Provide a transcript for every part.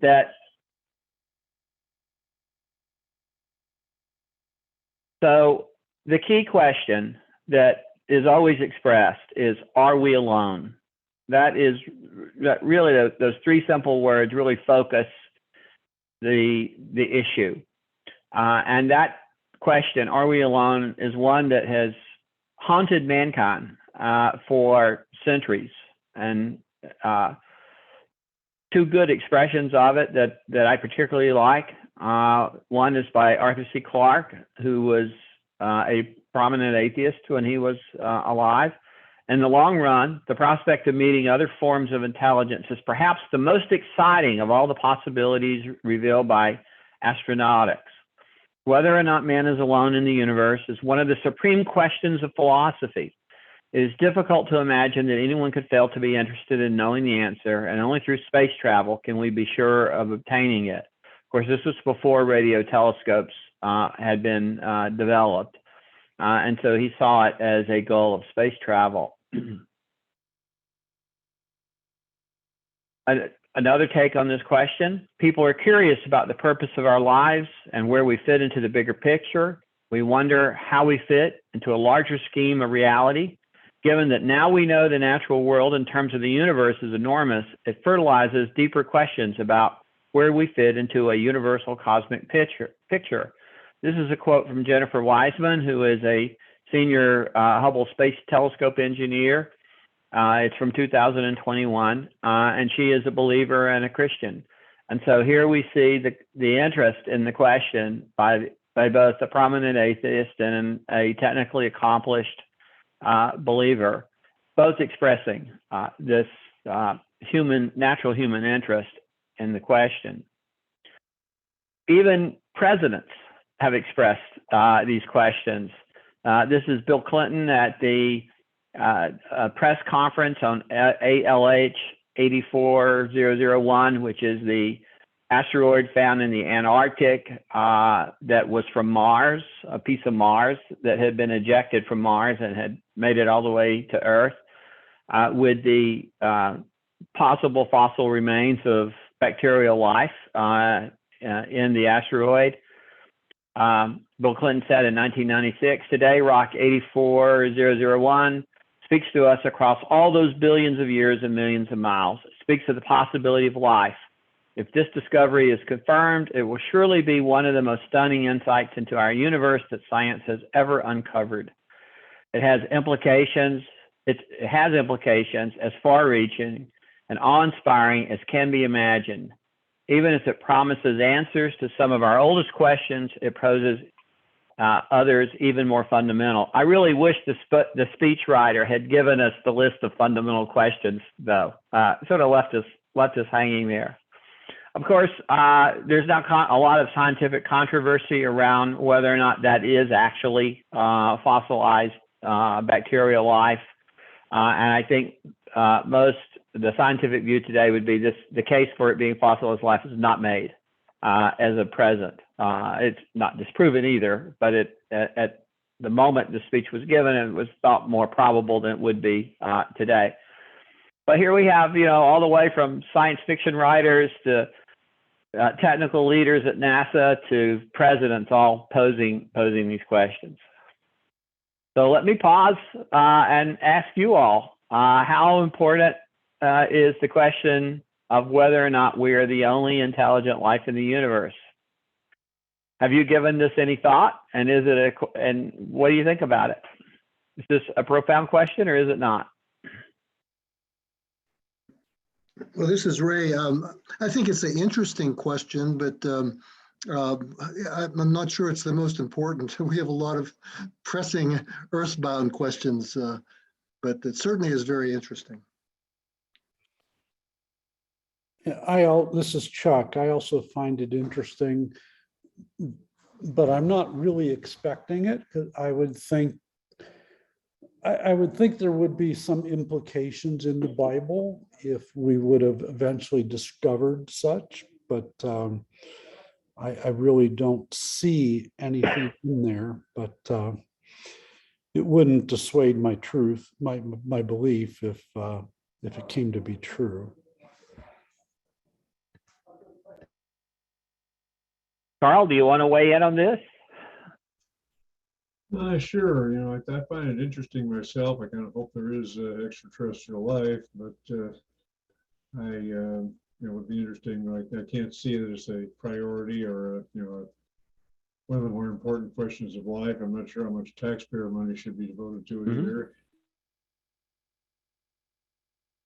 that so the key question that is always expressed is, are we alone? That really those three simple words really focus the issue. And that question, are we alone, is one that has haunted mankind for centuries. And two good expressions of it that I particularly like. One is by Arthur C. Clarke, who was a prominent atheist when he was alive. In the long run, the prospect of meeting other forms of intelligence is perhaps the most exciting of all the possibilities revealed by astronautics. Whether or not man is alone in the universe is one of the supreme questions of philosophy. It is difficult to imagine that anyone could fail to be interested in knowing the answer, and only through space travel can we be sure of obtaining it. Of course, this was before radio telescopes had been developed, and so he saw it as a goal of space travel. Another take on this question: people are curious about the purpose of our lives and where we fit into the bigger picture. We wonder how we fit into a larger scheme of reality. Given that now we know the natural world in terms of the universe is enormous, it fertilizes deeper questions about where we fit into a universal cosmic picture. This is a quote from Jennifer Wiseman, who is a senior Hubble Space Telescope engineer. It's from 2021, and she is a believer and a Christian. And so here we see the interest in the question by both a prominent atheist and a technically accomplished believer, both expressing this natural human interest in the question. Even presidents have expressed these questions. This is Bill Clinton at the press conference on ALH 84001, which is the asteroid found in the Antarctic that was from Mars, a piece of Mars that had been ejected from Mars and had made it all the way to Earth, with the possible fossil remains of bacterial life in the asteroid. Bill Clinton said in 1996, today Rock 84001 speaks to us across all those billions of years and millions of miles. It speaks of the possibility of life. If this discovery is confirmed, it will surely be one of the most stunning insights into our universe that science has ever uncovered. It has implications as far-reaching and awe-inspiring as can be imagined. Even if it promises answers to some of our oldest questions, it poses others even more fundamental. I really wish the speechwriter had given us the list of fundamental questions, though. Sort of left us hanging there. Of course, there's now a lot of scientific controversy around whether or not that is actually fossilized bacterial life. And I think the scientific view today would be the case for it being fossilized life is not made as of present. It's not disproven either, but at the moment the speech was given, it was thought more probable than it would be today. But here we have, all the way from science fiction writers to technical leaders at NASA to presidents all posing these questions. So let me pause and ask you all, how important is the question of whether or not we are the only intelligent life in the universe? Have you given this any thought? And and what do you think about it? Is this a profound question or is it not? Well, this is Ray. I think it's an interesting question, but I'm not sure it's the most important. We have a lot of pressing earthbound questions, but it certainly is very interesting. Yeah, this is Chuck. I also find it interesting, but I'm not really expecting it. I would think there would be some implications in the Bible if we would have eventually discovered such, but I really don't see anything in there, but it wouldn't dissuade my belief if it came to be true. Carl, do you want to weigh in on this? Sure. I find it interesting myself. I kind of hope there is extraterrestrial life, but it would be interesting. Like, I can't see it as a priority or one of the more important questions of life. I'm not sure how much taxpayer money should be devoted to it either.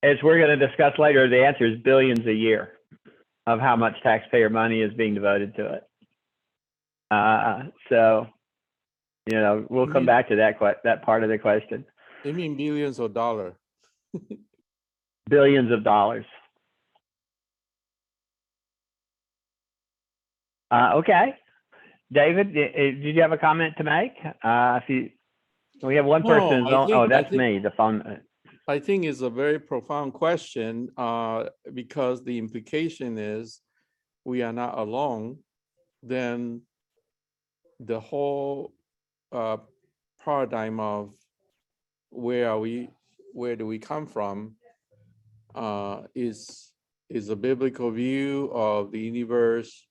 As we're going to discuss later, the answer is billions a year of how much taxpayer money is being devoted to it. So, we'll come back to that part of the question. You mean billions of dollars? Billions of dollars. Okay. David, did you have a comment to make? We have one person. That's me, the phone. I think it's a very profound question because the implication is we are not alone. Then the whole paradigm of where do we come from is a biblical view of the universe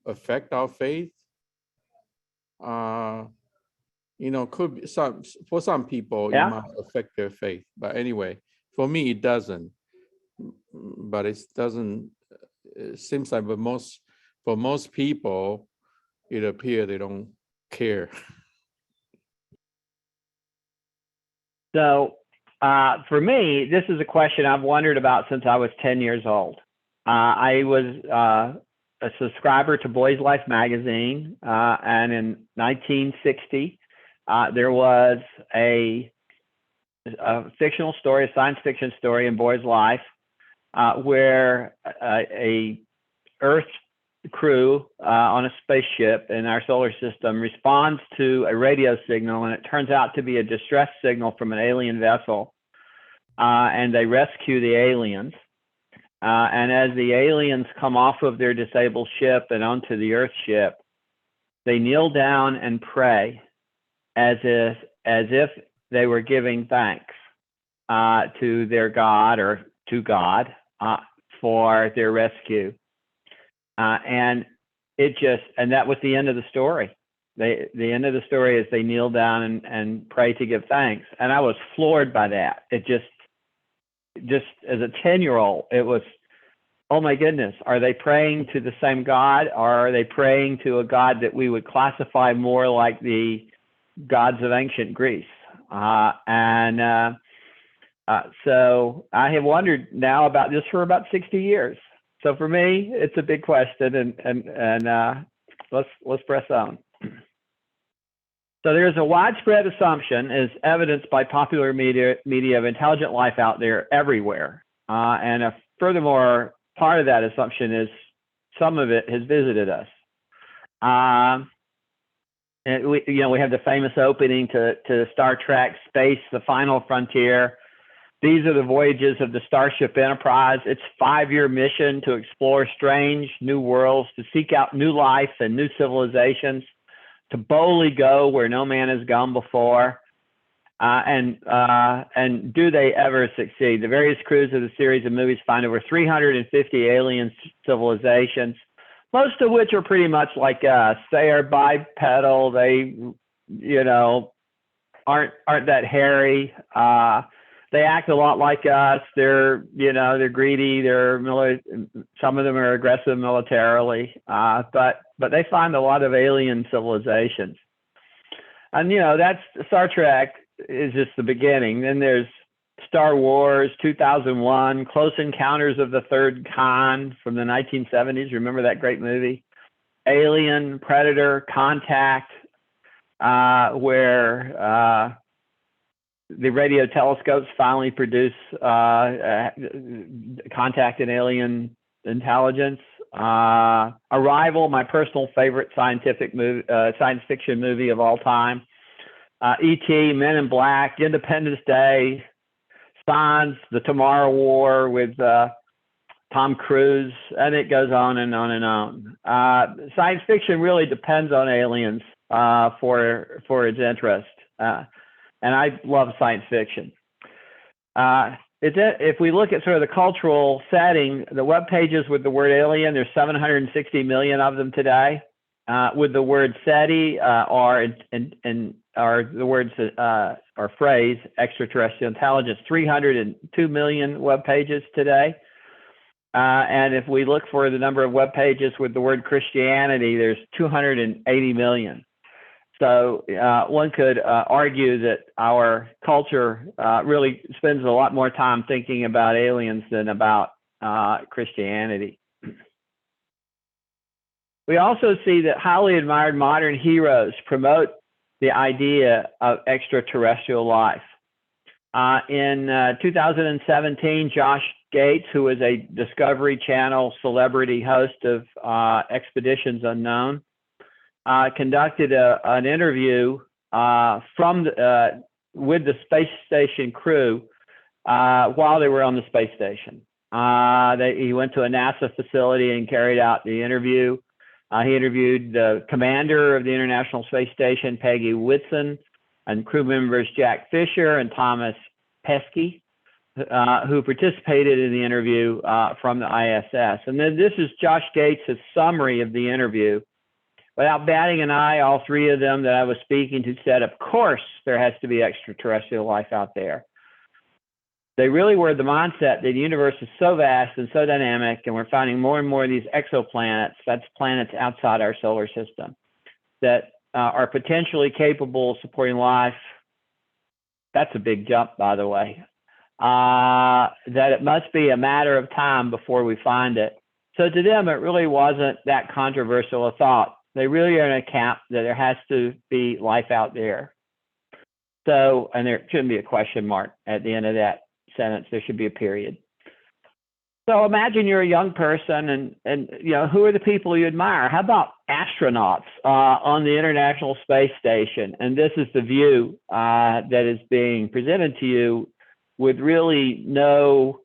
affect our faith. Could be for some people it might affect their faith, but anyway, for me it doesn't. But it doesn't. It seems like, for most people, it appears they don't care. So, for me, this is a question I've wondered about since I was 10 years old. I was a subscriber to Boys Life magazine, and in 1960, there was a fictional story, a science fiction story in Boys Life, where a Earth crew on a spaceship in our solar system responds to a radio signal, and it turns out to be a distress signal from an alien vessel, and they rescue the aliens. And as the aliens come off of their disabled ship and onto the Earth ship, they kneel down and pray as if they were giving thanks to their God or to God for their rescue. And that was the end of the story. The end of the story is they kneel down and pray to give thanks. And I was floored by that. It just as a 10-year-old, it was, oh my goodness, are they praying to the same God, or are they praying to a God that we would classify more like the gods of ancient Greece? So I have wondered now about this for about 60 years. So for me, it's a big question, and let's press on. So there's a widespread assumption, as evidenced by popular media of intelligent life out there everywhere. And furthermore, part of that assumption is some of it has visited us. And we have the famous opening to Star Trek Space, The Final Frontier. These are the voyages of the Starship Enterprise. Its 5-year mission to explore strange new worlds, to seek out new life and new civilizations, to boldly go where no man has gone before. And do they ever succeed? The various crews of the series of movies find over 350 alien civilizations, most of which are pretty much like us. They are bipedal. They, aren't that hairy. They act a lot like us. They're greedy. Some of them are aggressive militarily. But they find a lot of alien civilizations. And that's Star Trek is just the beginning. Then there's Star Wars, 2001, Close Encounters of the Third Kind from the 1970s. Remember that great movie? Alien, Predator, Contact, where the radio telescopes finally produce contact and alien intelligence. Arrival, my personal favorite science fiction movie of all time. E.T., Men in Black, Independence Day, Signs, The Tomorrow War with Tom Cruise, and it goes on and on and on. Science fiction really depends on aliens for its interest, and I love science fiction. if we look at sort of the cultural setting, the web pages with the word alien, there's 760 million of them today. With the word SETI or the words or phrase extraterrestrial intelligence, 302 million web pages today. And if we look for the number of web pages with the word Christianity, there's 280 million. So one could argue that our culture really spends a lot more time thinking about aliens than about Christianity. We also see that highly admired modern heroes promote the idea of extraterrestrial life. In 2017, Josh Gates, who is a Discovery Channel celebrity host of Expeditions Unknown, conducted an interview with the space station crew while they were on the space station. He went to a NASA facility and carried out the interview. He interviewed the commander of the International Space Station, Peggy Whitson, and crew members Jack Fisher and Thomas Pesky, who participated in the interview from the ISS. And then this is Josh Gates' summary of the interview. Without batting an eye, all three of them that I was speaking to said, of course, there has to be extraterrestrial life out there. They really were the mindset that the universe is so vast and so dynamic, and we're finding more and more of these exoplanets, that's planets outside our solar system, that are potentially capable of supporting life. That's a big jump, by the way. That it must be a matter of time before we find it. So to them, it really wasn't that controversial a thought. They really are in a camp that there has to be life out there. So, and there shouldn't be a question mark at the end of that sentence. There should be a period. So imagine you're a young person and you know, who are the people you admire? How about astronauts on the International Space Station? And this is the view that is being presented to you with really no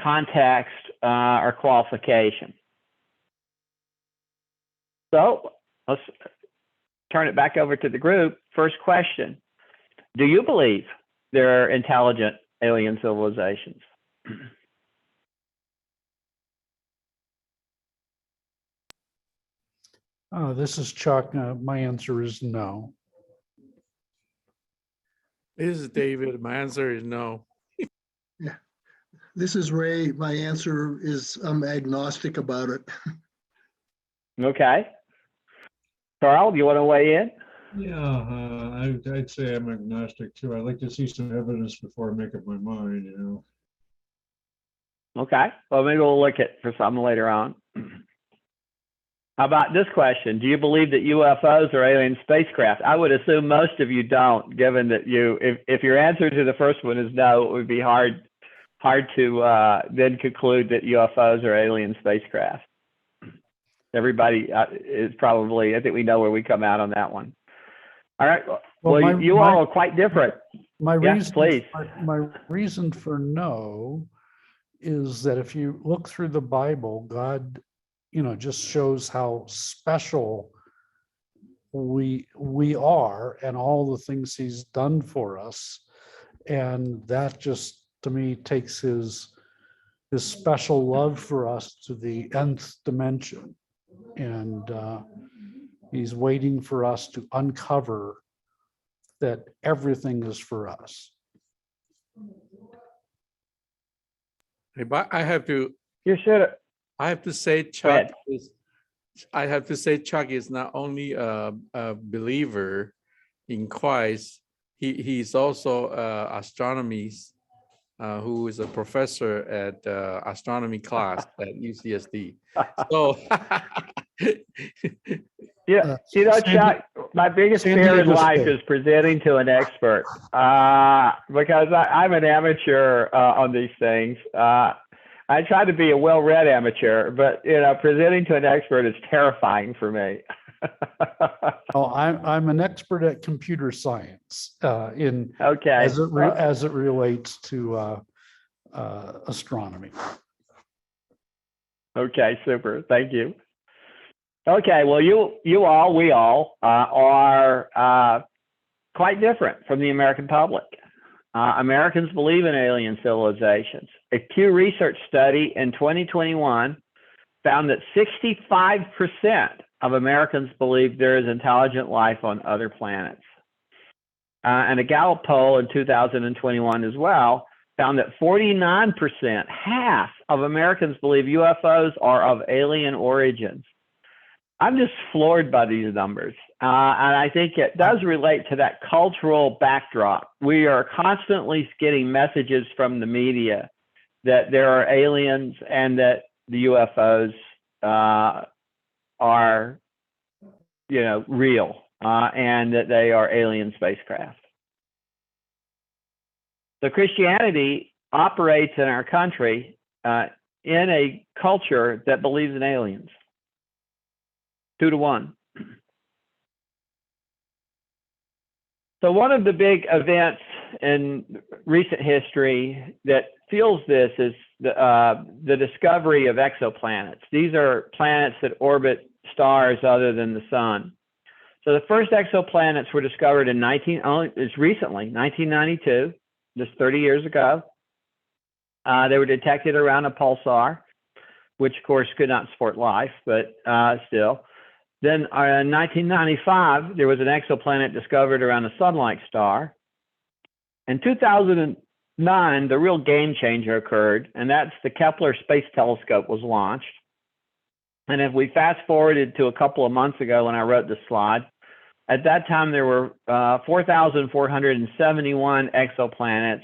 context or qualification. So let's turn it back over to the group. First question, do you believe there are intelligent alien civilizations? This is Chuck. My answer is no. This is David. My answer is no. Yeah. This is Ray. My answer is I'm agnostic about it. Okay. Carl, do you want to weigh in? Yeah, I'd say I'm agnostic too. I'd like to see some evidence before I make up my mind, you know. Okay. Well, maybe we'll look at for some later on. How about this question? Do you believe that UFOs are alien spacecraft? I would assume most of you don't, given that if your answer to the first one is no, it would be hard to then conclude that UFOs are alien spacecraft. Everybody is probably, I think we know where we come out on that one. All right. Well, you all are quite different. My reason for no is that if you look through the Bible, God, you know, just shows how special we are and all the things he's done for us. And that just, to me, takes his special love for us to the nth dimension. And he's waiting for us to uncover that everything is for us. But I have to. You should. I have to say, Chuck is not only a believer in Christ. He's also astronomy, who is a professor at astronomy class at UCSD. So. Yeah, you know, Chuck, my biggest fear in life is presenting to an expert because I'm an amateur on these things. I try to be a well-read amateur, but you know, presenting to an expert is terrifying for me. Oh, I'm an expert at computer science okay, as it relates to astronomy. Okay, super. Thank you. Okay, well, we all are quite different from the American public. Americans believe in alien civilizations. A Pew Research study in 2021 found that 65% of Americans believe there is intelligent life on other planets. And a Gallup poll in 2021 as well found that 49%, half of Americans believe UFOs are of alien origins. I'm just floored by these numbers. And I think it does relate to that cultural backdrop. We are constantly getting messages from the media that there are aliens and that the UFOs are, real, and that they are alien spacecraft. So Christianity operates in our country in a culture that believes in aliens. 2-to-1. So one of the big events in recent history that fuels this is the discovery of exoplanets. These are planets that orbit stars other than the sun. So the first exoplanets were discovered in 1992, just 30 years ago. They were detected around a pulsar, which of course could not support life, but still. Then in 1995, there was an exoplanet discovered around a sun-like star. In 2009, the real game changer occurred, and that's the Kepler Space Telescope was launched. And if we fast forwarded to a couple of months ago when I wrote this slide, at that time there were 4,471 exoplanets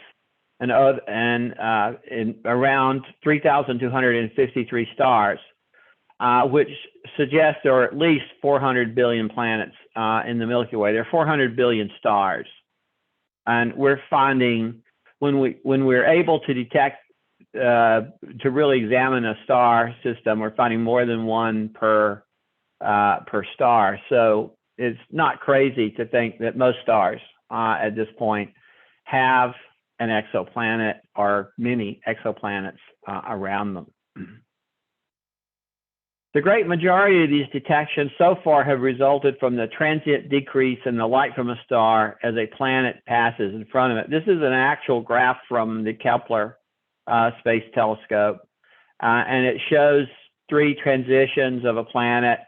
and around 3,253 stars. Which suggests there are at least 400 billion planets in the Milky Way. There are 400 billion stars, and we're finding when we're able to detect to really examine a star system, we're finding more than one per star. So it's not crazy to think that most stars at this point have an exoplanet or many exoplanets around them. The great majority of these detections so far have resulted from the transient decrease in the light from a star as a planet passes in front of it. This is an actual graph from the Kepler Space Telescope, and it shows 3 transitions of a planet.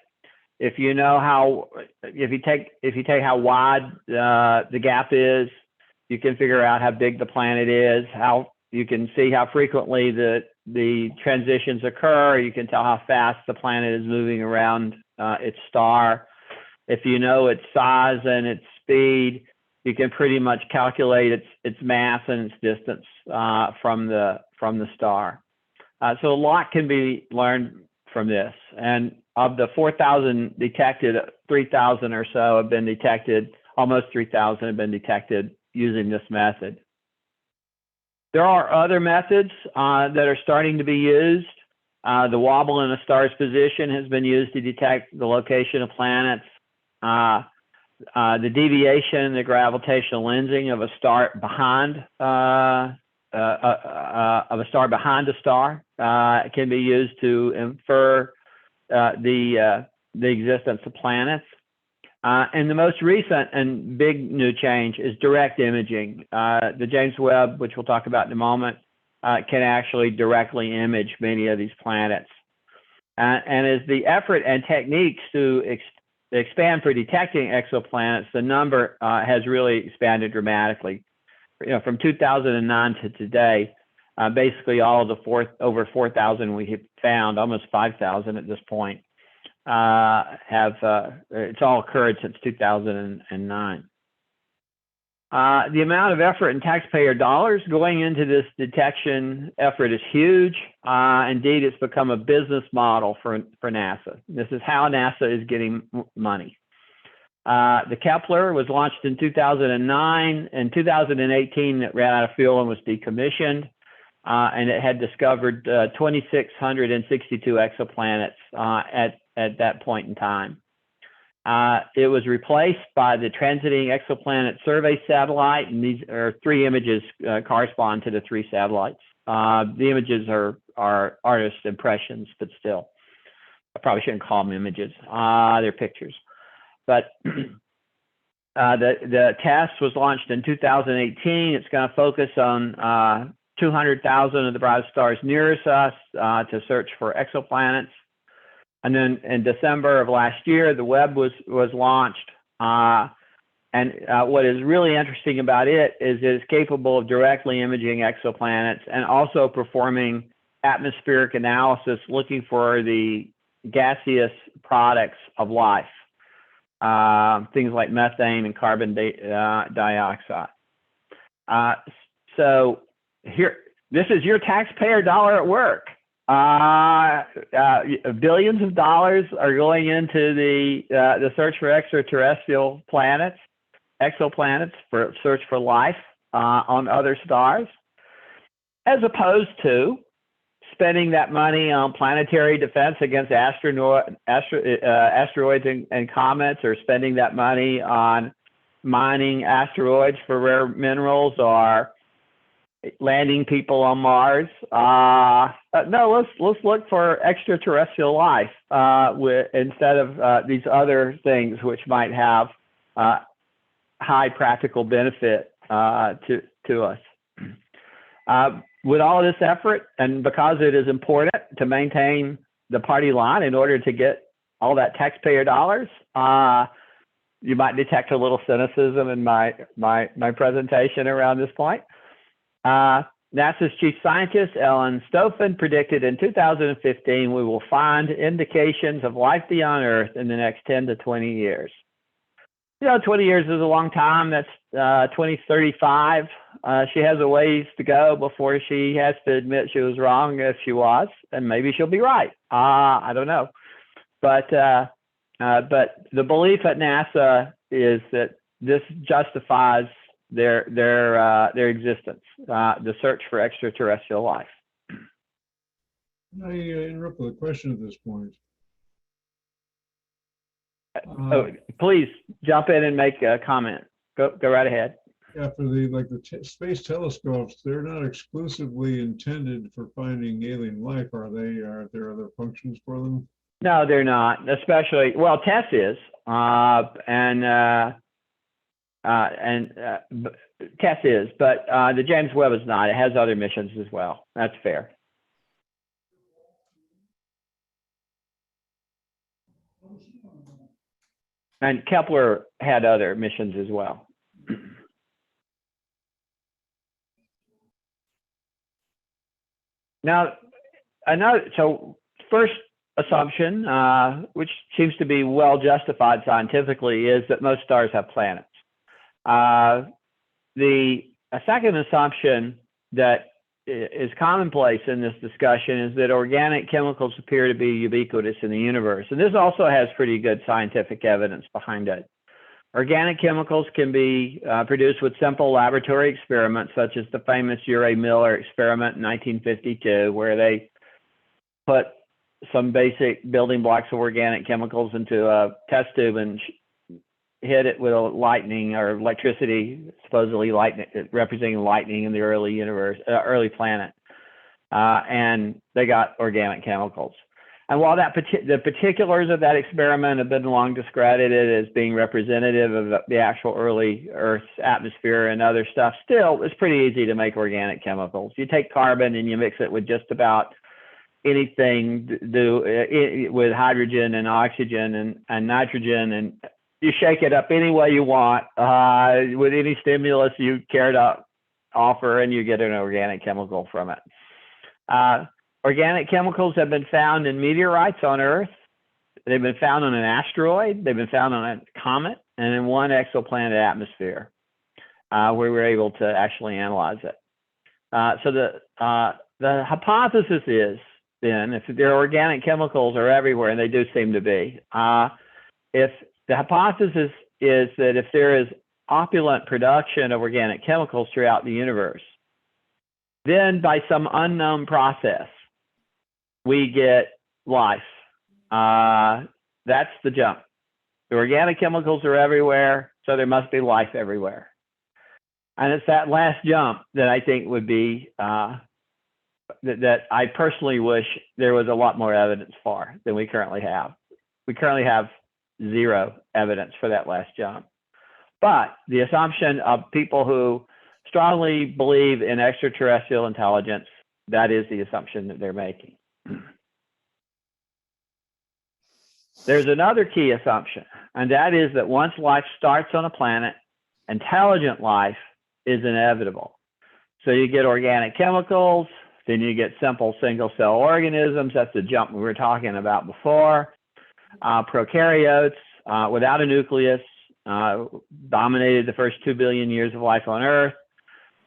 If you take how wide the gap is, you can figure out how big the planet is. You can see how frequently the transitions occur. You can tell how fast the planet is moving around its star. If you know its size and its speed, you can pretty much calculate its mass and its distance from the star. So a lot can be learned from this. And of the 4,000 detected, 3,000 or so have been detected. Almost 3,000 have been detected using this method. There are other methods that are starting to be used. The wobble in a star's position has been used to detect the location of planets. The deviation, the gravitational lensing of a star behind a star can be used to infer the existence of planets. And the most recent and big new change is direct imaging. The James Webb, which we'll talk about in a moment, can actually directly image many of these planets. And as the effort and techniques to expand for detecting exoplanets, the number has really expanded dramatically. From 2009 to today, basically all of the over 4,000 we have found, almost 5,000 at this point, it's all occurred since 2009. The amount of effort and taxpayer dollars going into this detection effort is huge. Indeed, it's become a business model for NASA. This is how NASA is getting money. The Kepler was launched in 2009. In 2018, it ran out of fuel and was decommissioned. And it had discovered 2,662 exoplanets at that point in time. It was replaced by the Transiting Exoplanet Survey Satellite, and these are 3 images correspond to the 3 satellites. The images are artist impressions, but still, I probably shouldn't call them images. They're pictures. But The test was launched in 2018. It's going to focus on 200,000 of the brightest stars nearest us to search for exoplanets. And then in December of last year, the Webb was launched. And what is really interesting about it is it's capable of directly imaging exoplanets and also performing atmospheric analysis, looking for the gaseous products of life, things like methane and carbon dioxide. So here, this is your taxpayer dollar at work. Billions of dollars are going into the search for extraterrestrial planets, exoplanets, for search for life on other stars, as opposed to spending that money on planetary defense against asteroids and comets, or spending that money on mining asteroids for rare minerals, or landing people on Mars. No, let's look for extraterrestrial life instead of these other things which might have high practical benefit to us. With all of this effort, and because it is important to maintain the party line in order to get all that taxpayer dollars, you might detect a little cynicism in my presentation around this point. NASA's chief scientist, Ellen Stofan, predicted in 2015 we will find indications of life beyond Earth in the next 10 to 20 years. 20 years is a long time. That's 2035. She has a ways to go before she has to admit she was wrong, if she was, and maybe she'll be right. I don't know. But the belief at NASA is that this justifies their existence, the search for extraterrestrial life. I interrupt with a question at this point. Please jump in and make a comment. Go right ahead. Yeah, for the space telescopes, they're not exclusively intended for finding alien life, are they? Are there other functions for them? No, they're not. Especially, well, TESS is, and TESS is, but the James Webb is not. It has other missions as well. That's fair. And Kepler had other missions as well. Now, so first assumption, which seems to be well justified scientifically, is that most stars have planets. A second assumption that is commonplace in this discussion is that organic chemicals appear to be ubiquitous in the universe. And this also has pretty good scientific evidence behind it. Organic chemicals can be produced with simple laboratory experiments, such as the famous Urey-Miller experiment in 1952, where they put some basic building blocks of organic chemicals into a test tube and hit it with a lightning or electricity, supposedly lightning, representing lightning in the early universe, early planet, and they got organic chemicals. And while the particulars of that experiment have been long discredited as being representative of the actual early Earth's atmosphere and other stuff, still it's pretty easy to make organic chemicals. You take carbon and you mix it with just about anything with hydrogen and oxygen and nitrogen, and you shake it up any way you want with any stimulus you care to offer, and you get an organic chemical from it. Organic chemicals have been found in meteorites on Earth. They've been found on an asteroid. They've been found on a comet and in one exoplanet atmosphere, where we were able to actually analyze it. So the hypothesis is then, if their organic chemicals are everywhere, and they do seem to be, if the hypothesis is that if there is opulent production of organic chemicals throughout the universe, then by some unknown process, we get life. That's the jump. The organic chemicals are everywhere, so there must be life everywhere. And it's that last jump that I think would be, that I personally wish there was a lot more evidence for than we currently have. We currently have zero evidence for that last jump. But the assumption of people who strongly believe in extraterrestrial intelligence, that is the assumption that they're making. There's another key assumption, and that is that once life starts on a planet, intelligent life is inevitable. So you get organic chemicals, then you get simple single-cell organisms. That's the jump we were talking about before. Prokaryotes without a nucleus dominated the first 2 billion years of life on Earth.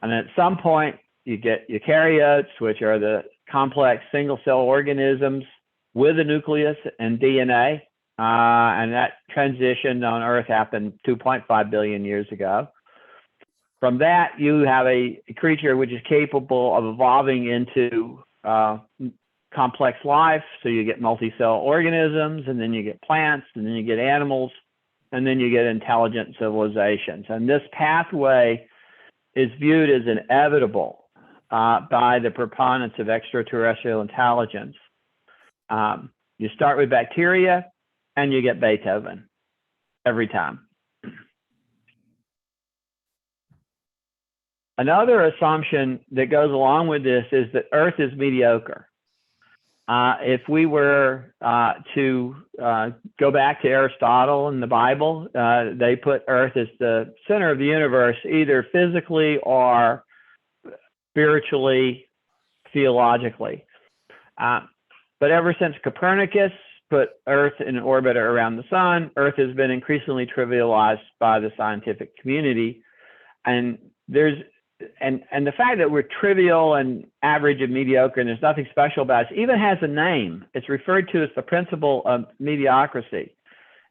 And at some point, you get eukaryotes, which are the complex single-cell organisms with a nucleus and DNA. And that transition on Earth happened 2.5 billion years ago. From that, you have a creature which is capable of evolving into complex life. So you get multi-cell organisms, and then you get plants, and then you get animals, and then you get intelligent civilizations. And this pathway is viewed as inevitable by the proponents of extraterrestrial intelligence. You start with bacteria, and you get Beethoven every time. Another assumption that goes along with this is that Earth is mediocre. If we were to go back to Aristotle and the Bible, they put Earth as the center of the universe, either physically or spiritually, theologically. But ever since Copernicus put Earth in orbit around the sun, Earth has been increasingly trivialized by the scientific community. And the fact that we're trivial and average and mediocre and there's nothing special about us even has a name. It's referred to as the principle of mediocrity.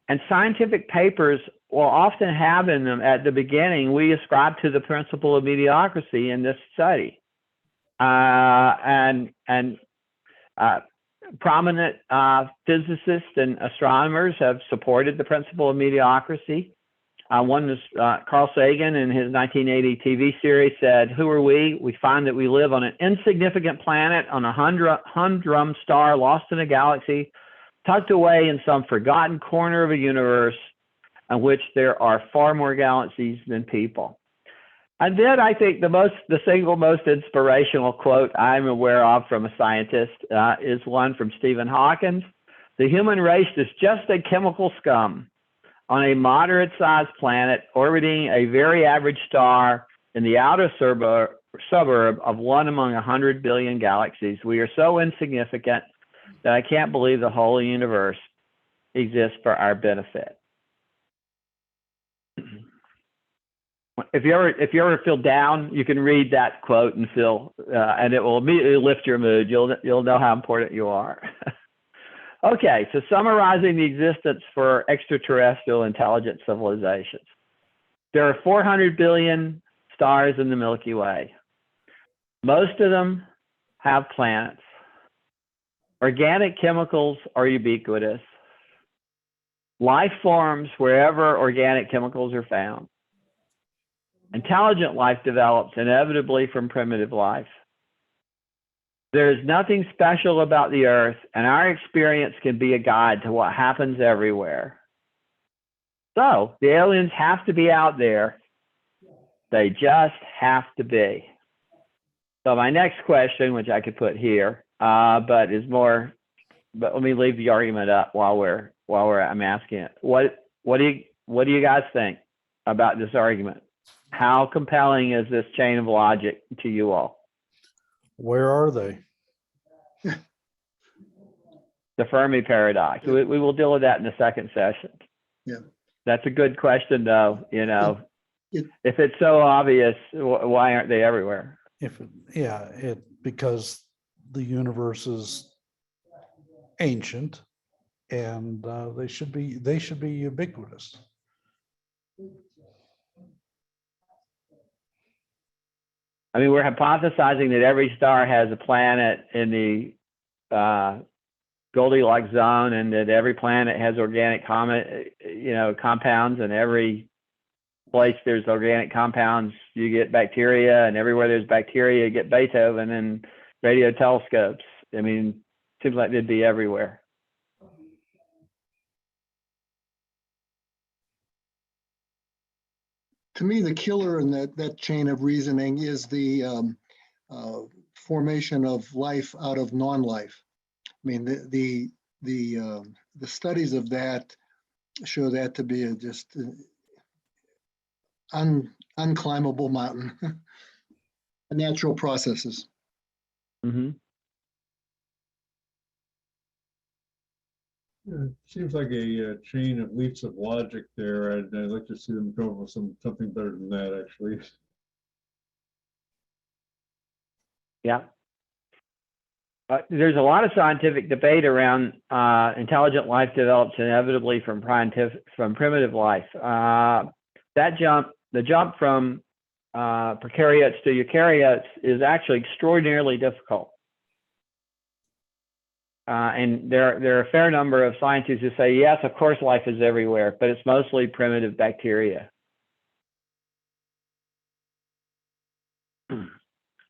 And scientific papers will often have in them at the beginning, we ascribe to the principle of mediocrity in this study. Prominent physicists and astronomers have supported the principle of mediocrity. One was Carl Sagan in his 1980 TV series said, "Who are we? We find that we live on an insignificant planet on a humdrum star lost in a galaxy, tucked away in some forgotten corner of a universe in which there are far more galaxies than people." And then I think the single most inspirational quote I'm aware of from a scientist is one from Stephen Hawking. "The human race is just a chemical scum on a moderate-sized planet orbiting a very average star in the outer suburb of one among 100 billion galaxies. We are so insignificant that I can't believe the whole universe exists for our benefit." If you ever feel down, you can read that quote and and it will immediately lift your mood. You'll know how important you are. Okay, so summarizing the existence for extraterrestrial intelligent civilizations. There are 400 billion stars in the Milky Way. Most of them have planets. Organic chemicals are ubiquitous. Life forms wherever organic chemicals are found. Intelligent life develops inevitably from primitive life. There is nothing special about the Earth, and our experience can be a guide to what happens everywhere. So the aliens have to be out there. They just have to be. So my next question, which I could put here, but let me leave the argument up while I'm asking it. What do you guys think about this argument? How compelling is this chain of logic to you all? Where are they? The Fermi Paradox. We will deal with that in the second session. Yeah. That's a good question, though. If it's so obvious, why aren't they everywhere? Because the universe is ancient, and they should be ubiquitous. I mean, we're hypothesizing that every star has a planet in the Goldilocks zone, and that every planet has organic compounds, and every place there's organic compounds, you get bacteria, and everywhere there's bacteria, you get Beethoven and radio telescopes. I mean, seems like they'd be everywhere. to me, the killer in that chain of reasoning is the formation of life out of non-life. I mean, the studies of that show that to be just unclimbable mountain. Natural processes. Mm-hmm. Yeah, it seems like a chain of leaps of logic there. I'd like to see them come up with something better than that, actually. Yeah. There's a lot of scientific debate around intelligent life develops inevitably from primitive life. The jump from prokaryotes to eukaryotes is actually extraordinarily difficult. And there are a fair number of scientists who say, yes, of course life is everywhere, but it's mostly primitive bacteria.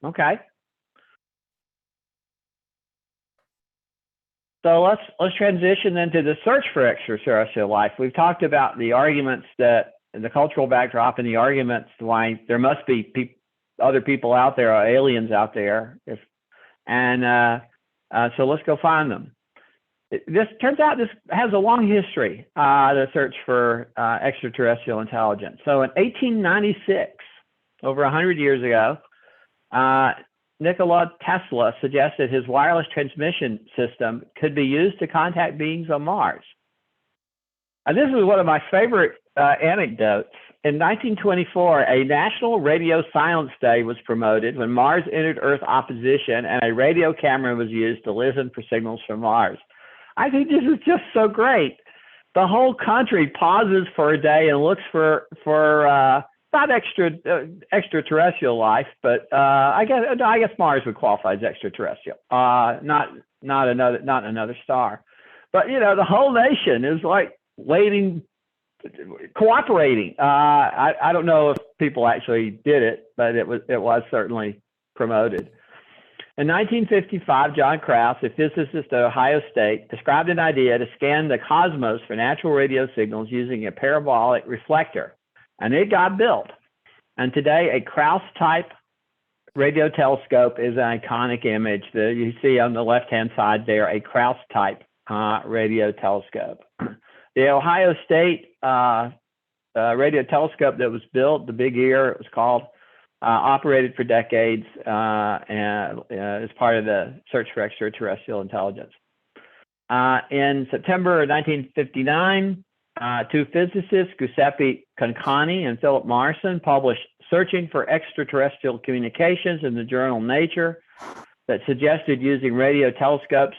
Okay. So let's transition then to the search for extraterrestrial life. We've talked about the arguments that the cultural backdrop and the arguments why there must be other people out there, or aliens out there, so let's go find them. This turns out this has a long history, the search for extraterrestrial intelligence. So in 1896, over 100 years ago, Nikola Tesla suggested his wireless transmission system could be used to contact beings on Mars. This is one of my favorite anecdotes. In 1924, a National Radio Silence Day was promoted when Mars entered Earth opposition, and a radio camera was used to listen for signals from Mars. I think this is just so great. The whole country pauses for a day and looks for not extraterrestrial life, but I guess Mars would qualify as extraterrestrial, not another star. But the whole nation is like waiting, cooperating. I don't know if people actually did it, but it was certainly promoted. In 1955, John Krauss, a physicist at Ohio State, described an idea to scan the cosmos for natural radio signals using a parabolic reflector, and it got built. And today, a Krauss-type radio telescope is an iconic image that you see on the left-hand side there, a Krauss-type radio telescope. The Ohio State radio telescope that was built, the Big Ear, it was called, operated for decades and as part of the search for extraterrestrial intelligence. In September 1959, two physicists, Giuseppe Concani and Philip Marson, published Searching for Extraterrestrial Communications in the journal Nature that suggested using radio telescopes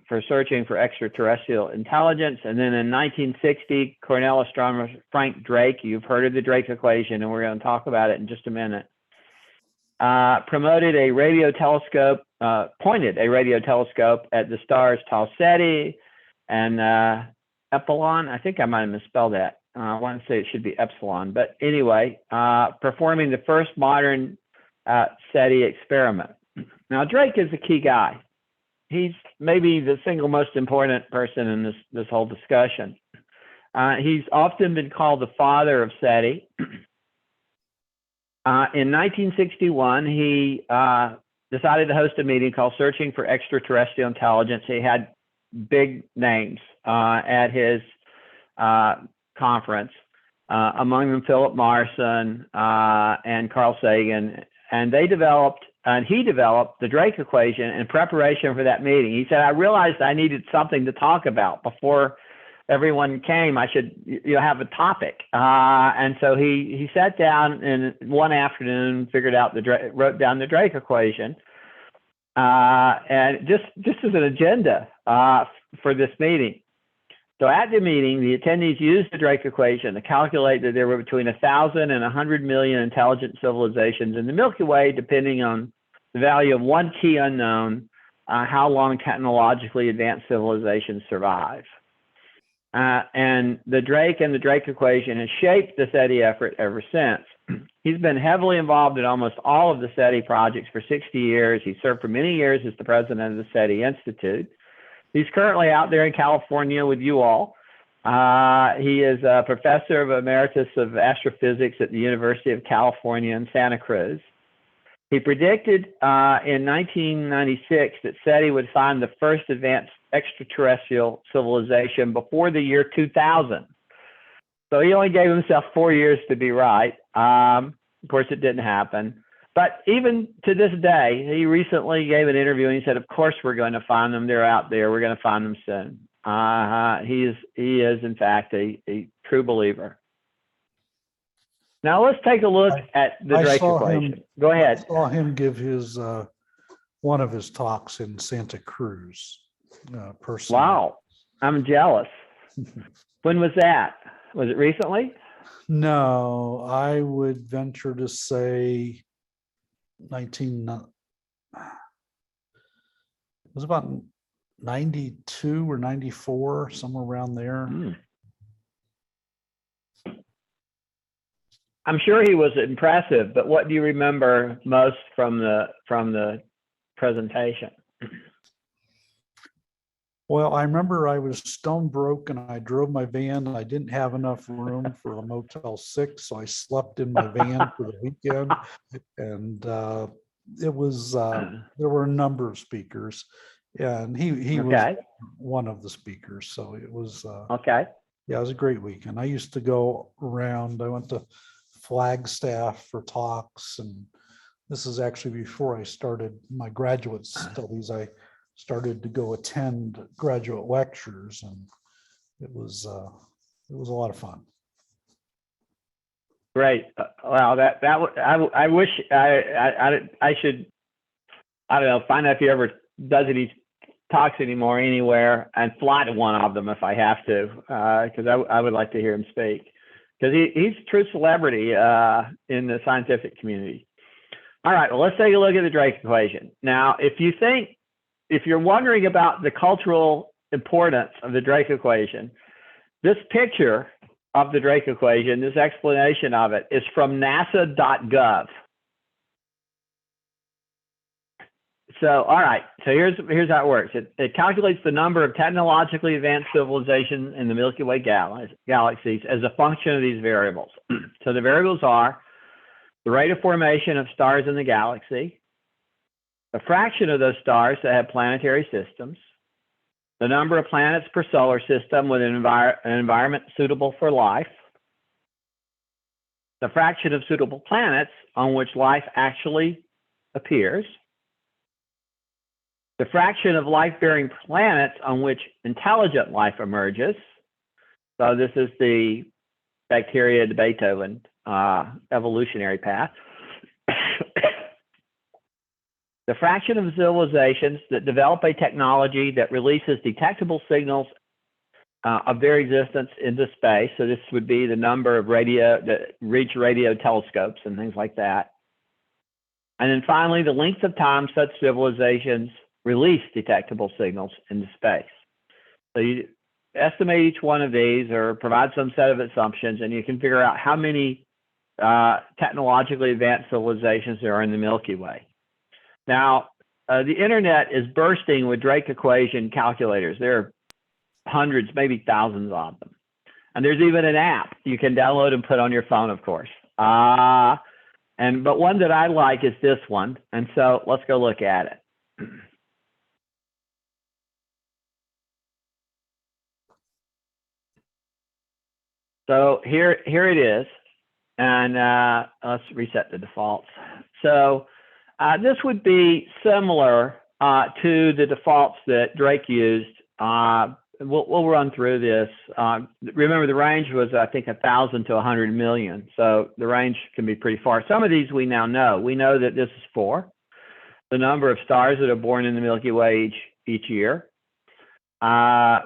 for searching for extraterrestrial intelligence. And then in 1960, Cornell astronomer Frank Drake, you've heard of the Drake equation, and we're going to talk about it in just a minute, pointed a radio telescope at the stars Tau Ceti and Epsilon. I think I might have misspelled that. I want to say it should be Epsilon. But anyway, performing the first modern SETI experiment. Now, Drake is a key guy. He's maybe the single most important person in this whole discussion. He's often been called the father of SETI. In 1961, he decided to host a meeting called Searching for Extraterrestrial Intelligence. He had big names at his conference, among them Philip Marson and Carl Sagan, and he developed the Drake equation in preparation for that meeting. He said, I realized I needed something to talk about before everyone came. I should have a topic. And so he sat down in one afternoon, wrote down the Drake equation. And just as an agenda for this meeting. So at the meeting, the attendees used the Drake equation to calculate that there were between 1,000 and 100 million intelligent civilizations in the Milky Way, depending on the value of one key unknown, how long technologically advanced civilizations survive. And the Drake equation has shaped the SETI effort ever since. He's been heavily involved in almost all of the SETI projects for 60 years. He served for many years as the president of the SETI Institute. He's currently out there in California with you all, He is a professor of emeritus of astrophysics at the University of California in Santa Cruz. He predicted in 1996 that SETI would find the first advanced extraterrestrial civilization before the year 2000. So he only gave himself 4 years to be right. Of course, it didn't happen. But even to this day, he recently gave an interview and he said, of course, we're going to find them. They're out there. We're going to find them soon. He is, in fact, a true believer. Now, let's take a look at the Drake equation. Go ahead. I saw him give his one of his talks in Santa Cruz personally. Wow, I'm jealous. When was that? Was it recently? No, I would venture to say it was about 92 or 94, somewhere around there. I'm sure he was impressive, but what do you remember most from the presentation? Well, I remember I was stone broke and I drove my van and I didn't have enough room for a Motel 6, so I slept in my van for the weekend. And it was there were a number of speakers, and he was one of the speakers. So it was okay. Yeah, it was a great weekend. I used to go around. I went to Flagstaff for talks, and this is actually before I started my graduate studies. I started to go attend graduate lectures, and it was a lot of fun. Great. Well, I wish I should, I don't know, find out if he ever does any talks anymore anywhere and fly to one of them if I have to, because I would like to hear him speak, because he's a true celebrity in the scientific community. All right, well, let's take a look at the Drake equation. Now, if you're wondering about the cultural importance of the Drake equation, this picture of the Drake equation, this explanation of it, is from nasa.gov. So, all right, so here's how it works. It calculates the number of technologically advanced civilizations in the Milky Way galaxies as a function of these variables. So the variables are the rate of formation of stars in the galaxy, a fraction of those stars that have planetary systems, the number of planets per solar system with an environment suitable for life, the fraction of suitable planets on which life actually appears, the fraction of life-bearing planets on which intelligent life emerges. So this is the bacteria to Beethoven evolutionary path. The fraction of civilizations that develop a technology that releases detectable signals of their existence into space. So this would be the number of that reach radio telescopes and things like that. And then finally, the length of time such civilizations release detectable signals into space. So you estimate each one of these or provide some set of assumptions, and you can figure out how many technologically advanced civilizations there are in the Milky Way. Now, the internet is bursting with Drake equation calculators. There are hundreds, maybe thousands of them. And there's even an app you can download and put on your phone, of course. But one that I like is this one. And so let's go look at it. So here it is. And let's reset the defaults. So this would be similar to the defaults that Drake used. We'll run through this. Remember, the range was, I think, 1,000 to 100 million. So the range can be pretty far. Some of these we now know. We know that this is 4, the number of stars that are born in the Milky Way each year.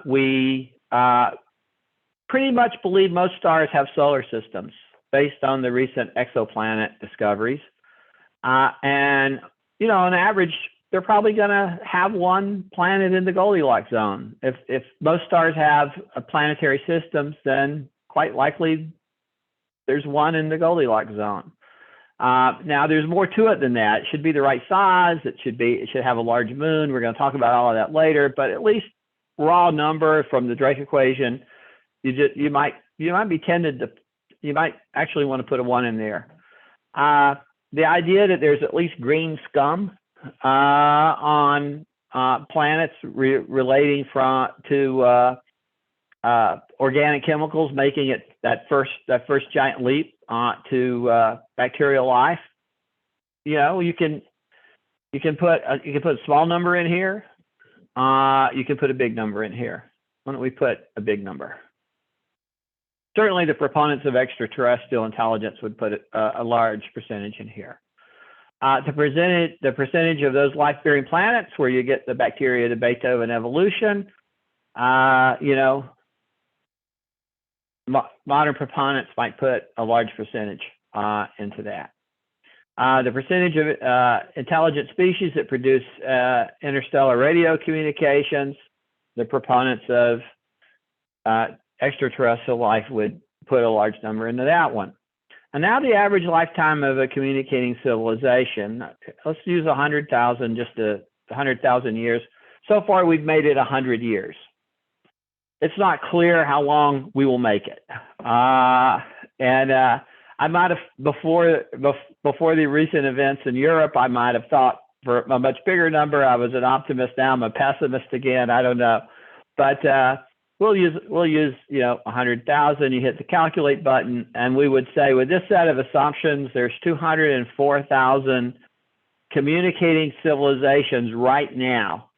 We pretty much believe most stars have solar systems based on the recent exoplanet discoveries. And, on average, they're probably going to have one planet in the Goldilocks zone. If most stars have planetary systems, then quite likely there's one in the Goldilocks zone. Now, there's more to it than that. It should be the right size. It should have a large moon. We're going to talk about all of that later, but at least raw number from the Drake equation you might be tempted to, you might actually want to put a 1 in there. The idea that there's at least green scum on planets relating to organic chemicals, making it that first giant leap to bacterial life. You know, you can put a small number in here. You can put a big number in here. Why don't we put a big number? Certainly, the proponents of extraterrestrial intelligence would put a large percentage in here. The percentage of those life-bearing planets where you get the bacteria, the Beethoven evolution, you know, modern proponents might put a large percentage into that. The percentage of intelligent species that produce interstellar radio communications, the proponents of extraterrestrial life would put a large number into that one. And now the average lifetime of a communicating civilization, let's use 100,000, just 100,000 years. So far, we've made it 100 years. It's not clear how long we will make it. I might have, before the recent events in Europe, I might have thought for a much bigger number. I was an optimist. Now I'm a pessimist again. I don't know. But we'll use 100,000. You hit the calculate button, and we would say with this set of assumptions, there's 204,000 communicating civilizations right now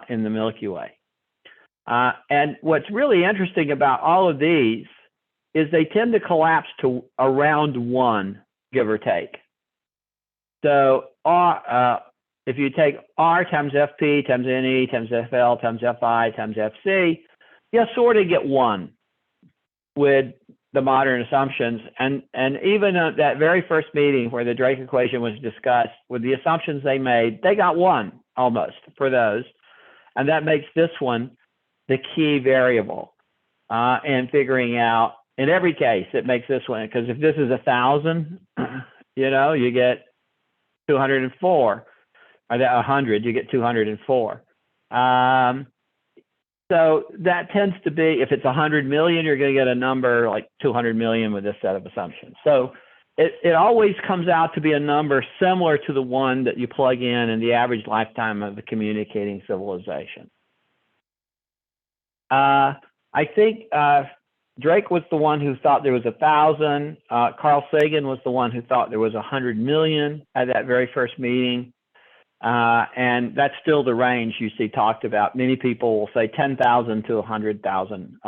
in the Milky Way. And what's really interesting about all of these is they tend to collapse to around 1, give or take. So if you take R times FP times NE times FL times FI times FC, you sort of get 1 with the modern assumptions. And even at that very first meeting where the Drake equation was discussed, with the assumptions they made, they got 1 almost for those. And that makes this one the key variable in figuring out, in every case, it makes this one, because if this is 1,000, you know, you get 204, or that 100, you get 204. So that tends to be, if it's 100 million, you're going to get a number like 200 million with this set of assumptions. So it always comes out to be a number similar to the one that you plug in the average lifetime of the communicating civilization. I think Drake was the one who thought there was 1,000. Carl Sagan was the one who thought there was 100 million at that very first meeting. And that's still the range you see talked about. Many people will say 10,000 to 100,000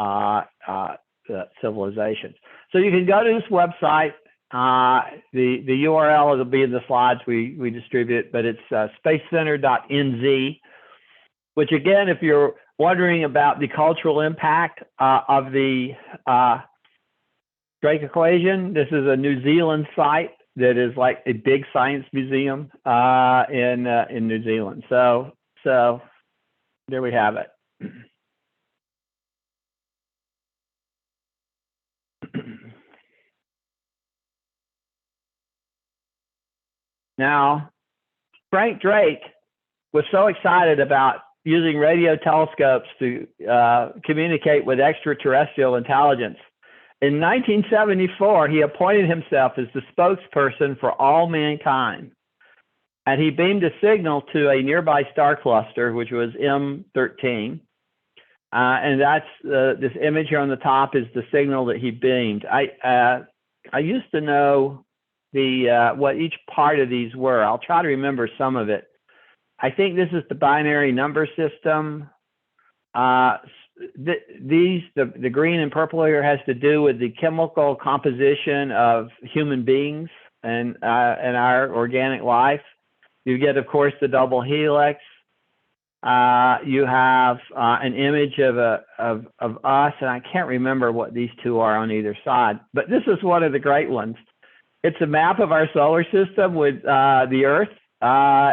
civilizations. So you can go to this website. The URL will be in the slides we distribute, but it's spacecenter.nz, which again, if you're wondering about the cultural impact of the Drake equation, this is a New Zealand site that is like a big science museum in New Zealand. So there we have it. Now, Frank Drake was so excited about using radio telescopes to communicate with extraterrestrial intelligence. In 1974, he appointed himself as the spokesperson for all mankind. And he beamed a signal to a nearby star cluster, which was M13. And that's this image here on the top is the signal that he beamed. I used to know what each part of these were. I'll try to remember some of it. I think this is the binary number system. The green and purple here has to do with the chemical composition of human beings and our organic life. You get, of course, the double helix. You have an image of us, and I can't remember what these two are on either side. But this is one of the great ones. It's a map of our solar system with the Earth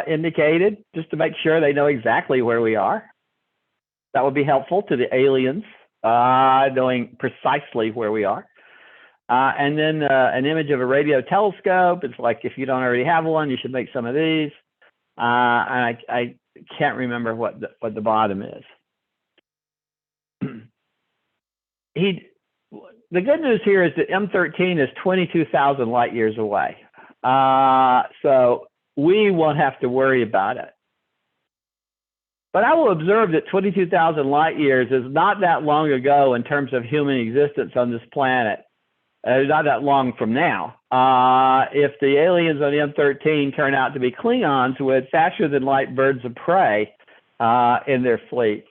indicated, just to make sure they know exactly where we are. That would be helpful to the aliens, knowing precisely where we are. And then an image of a radio telescope. It's like, if you don't already have one, you should make some of these. And I can't remember what the bottom is. the good news here is that M13 is 22,000 light years away. So we won't have to worry about it. But I will observe that 22,000 light years is not that long ago in terms of human existence on this planet. Not that long from now. If the aliens on M13 turn out to be Klingons with faster than light birds of prey in their fleet,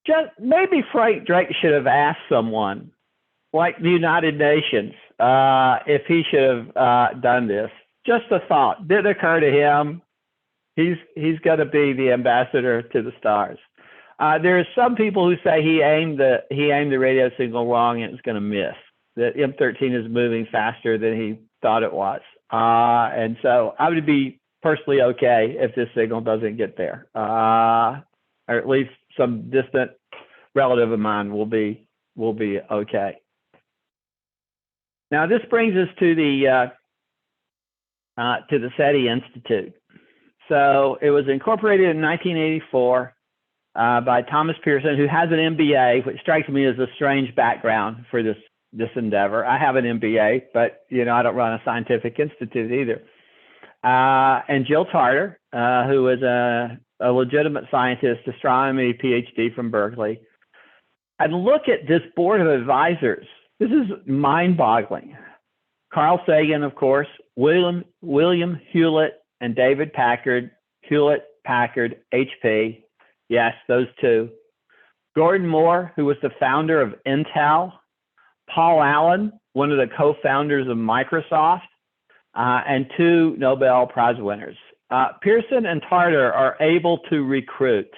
just maybe Frank Drake should have asked someone, like the United Nations, if he should have done this. Just a thought. Didn't occur to him. He's going to be the ambassador to the stars. There's some people who say he aimed the radio signal wrong and it's going to miss. That M13 is moving faster than he thought it was. And so I would be personally okay if this signal doesn't get there. Or at least some distant relative of mine will be okay. Now this brings us to the SETI Institute. So it was incorporated in 1984 by Thomas Pearson, who has an MBA, which strikes me as a strange background for this endeavor. I have an MBA, but I don't run a scientific institute either. And Jill Tarter, who is a legitimate scientist, astronomy PhD from Berkeley. And look at this board of advisors. This is mind-boggling. Carl Sagan, of course, William Hewlett and David Packard, Hewlett, Packard, HP. Yes, those two. Gordon Moore, who was the founder of Intel. Paul Allen, one of the co-founders of Microsoft, and two Nobel Prize winners. Pearson and Tarter are able to recruit.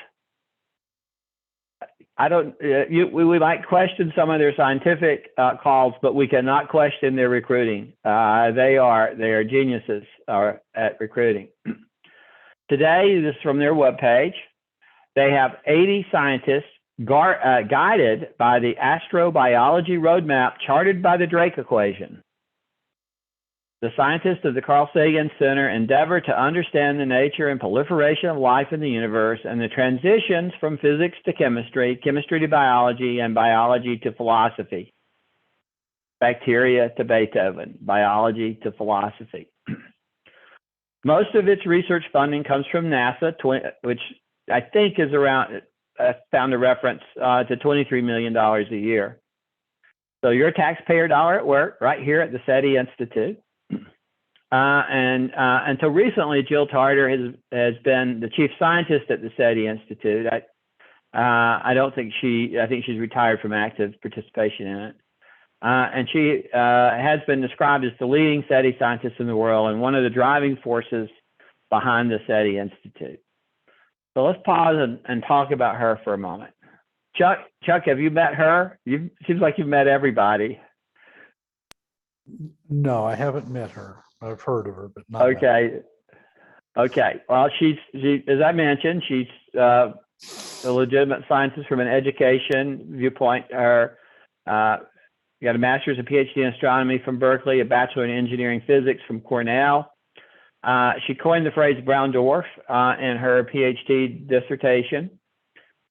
We might question some of their scientific calls, but we cannot question their recruiting. They are geniuses at recruiting. Today, this is from their webpage. They have 80 scientists guided by the astrobiology roadmap charted by the Drake equation. The scientists of the Carl Sagan Center endeavor to understand the nature and proliferation of life in the universe and the transitions from physics to chemistry, chemistry to biology, and biology to philosophy. Bacteria to Beethoven, biology to philosophy. Most of its research funding comes from NASA, which I think is around, found a reference to $23 million a year. So your taxpayer dollar at work right here at the SETI Institute. And until recently, Jill Tarter has been the chief scientist at the SETI Institute. I think she's retired from active participation in it. And she has been described as the leading SETI scientist in the world and one of the driving forces behind the SETI Institute. So let's pause and talk about her for a moment. Chuck, have you met her? Seems like you've met everybody. No, I haven't met her. I've heard of her, but not. Okay. Okay. Well, she's as I mentioned, she's a legitimate scientist from an education viewpoint. Her got a master's and PhD in astronomy from Berkeley, a bachelor in engineering physics from Cornell. She coined the phrase brown dwarf in her PhD dissertation,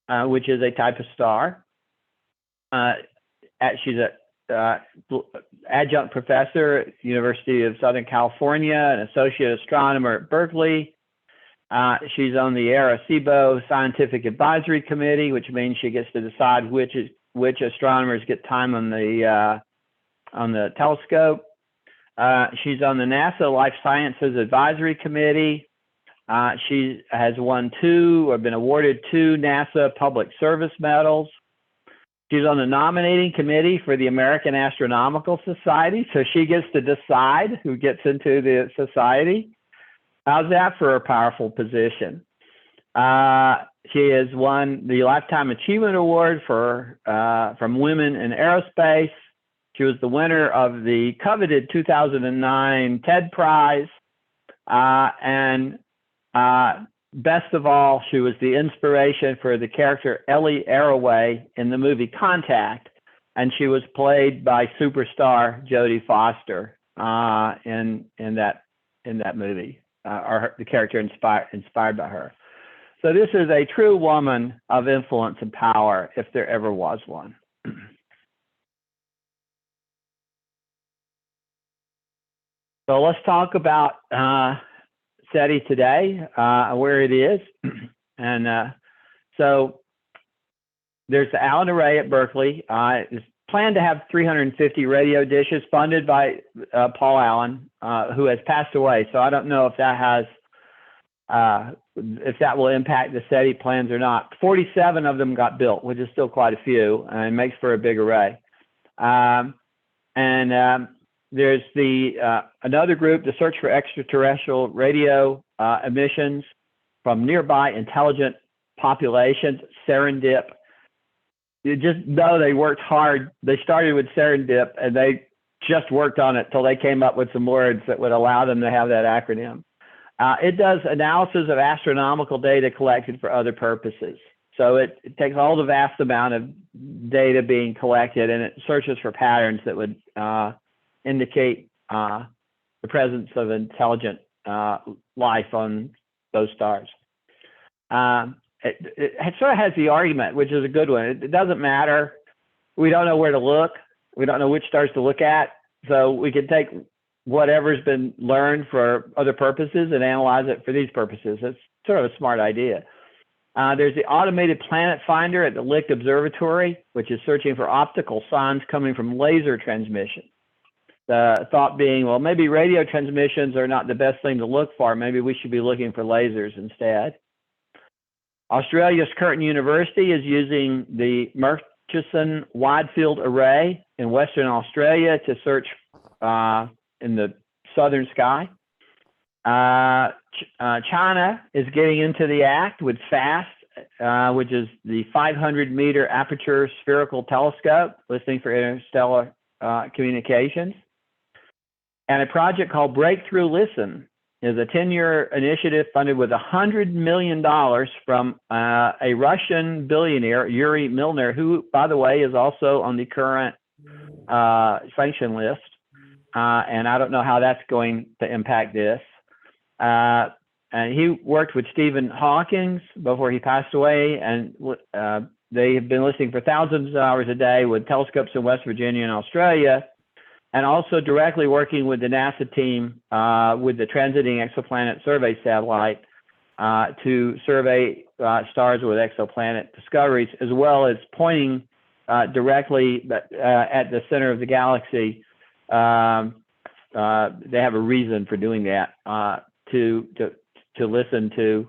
which is a type of star. She's a adjunct professor at the University of Southern California, an associate astronomer at Berkeley. She's on the Arecibo Scientific Advisory Committee, which means she gets to decide which astronomers get time on the telescope. She's on the NASA Life Sciences Advisory Committee. She has been awarded two NASA Public Service Medals. She's on the nominating committee for the American Astronomical Society, so she gets to decide who gets into the society. How's that for a powerful position? She has won the Lifetime Achievement Award from Women in Aerospace. She was the winner of the coveted 2009 TED Prize. And best of all, she was the inspiration for the character Ellie Arroway in the movie Contact. And she was played by superstar Jodie Foster in that movie, or the character inspired by her. So this is a true woman of influence and power, if there ever was one. So let's talk about SETI today, where it is. And so there's the Allen Array at Berkeley. It's planned to have 350 radio dishes funded by Paul Allen, who has passed away. So I don't know if that has, if that will impact the SETI plans or not. 47 of them got built, which is still quite a few, and makes for a big array. There's another group, the Search for Extraterrestrial Radio Emissions from Nearby Intelligent Populations, Serendip. You just know they worked hard. They started with Serendip, and they just worked on it till they came up with some words that would allow them to have that acronym. It does analysis of astronomical data collected for other purposes. So it takes all the vast amount of data being collected, and it searches for patterns that would indicate the presence of intelligent life on those stars. It sort of has the argument, which is a good one. It doesn't matter. We don't know where to look. We don't know which stars to look at. So we can take whatever's been learned for other purposes and analyze it for these purposes. It's sort of a smart idea. There's the automated planet finder at the Licht Observatory, which is searching for optical signs coming from laser transmission. The thought being, well, maybe radio transmissions are not the best thing to look for. Maybe we should be looking for lasers instead. Australia's Curtin University is using the Murchison Wide Field Array in Western Australia to search in the southern sky. China is getting into the act with FAST, which is the 500-meter aperture spherical telescope, listening for interstellar communications. And a project called Breakthrough Listen is a 10-year initiative funded with $100 million from a Russian billionaire, Yuri Milner, who, by the way, is also on the current sanction list. And I don't know how that's going to impact this. And he worked with Stephen Hawking before he passed away, and they have been listening for thousands of hours a day with telescopes in West Virginia and Australia, and also directly working with the NASA team with the Transiting Exoplanet Survey Satellite to survey stars with exoplanet discoveries, as well as pointing directly at the center of the galaxy. They have a reason for doing that, to listen to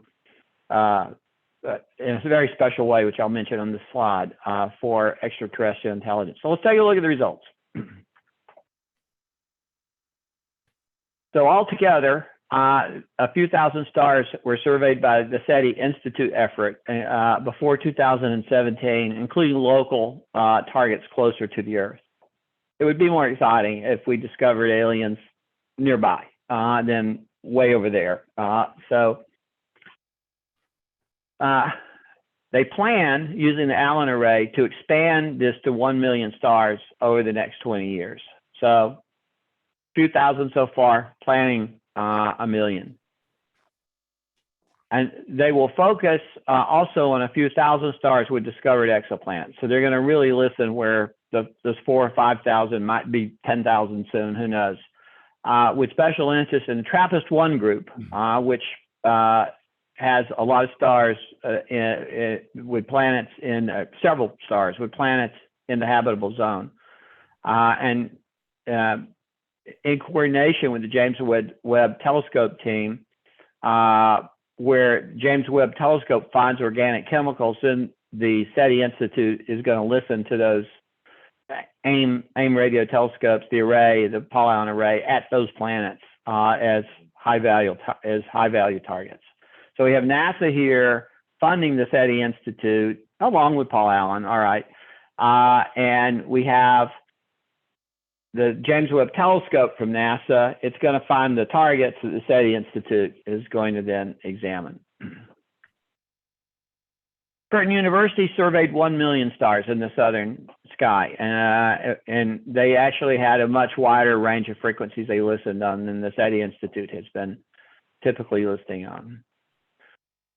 in a very special way, which I'll mention on this slide, for extraterrestrial intelligence. So let's take a look at the results. So altogether, a few thousand stars were surveyed by the SETI Institute effort before 2017, including local targets closer to the Earth. It would be more exciting if we discovered aliens nearby than way over there. They plan, using the Allen Array, to expand this to 1 million stars over the next 20 years. So, a few thousand so far, planning 1 million. And they will focus also on a few thousand stars with discovered exoplanets. So they're going to really listen where those 4,000 or 5,000 might be 10,000 soon, who knows. With special interest in the TRAPPIST-1 group, which has a lot of stars with planets in several stars with planets in the habitable zone, and in coordination with the James Webb Telescope team, where James Webb Telescope finds organic chemicals, then the SETI Institute is going to listen to those AIM radio telescopes, the array, the Paul Allen Array, at those planets as high value targets. So we have NASA here funding the SETI Institute along with Paul Allen. All right, and we have the James Webb Telescope from NASA. It's going to find the targets that the SETI Institute is going to then examine. Curtin University surveyed 1 million stars in the southern sky, and they actually had a much wider range of frequencies they listened on than the SETI Institute has been typically listing on.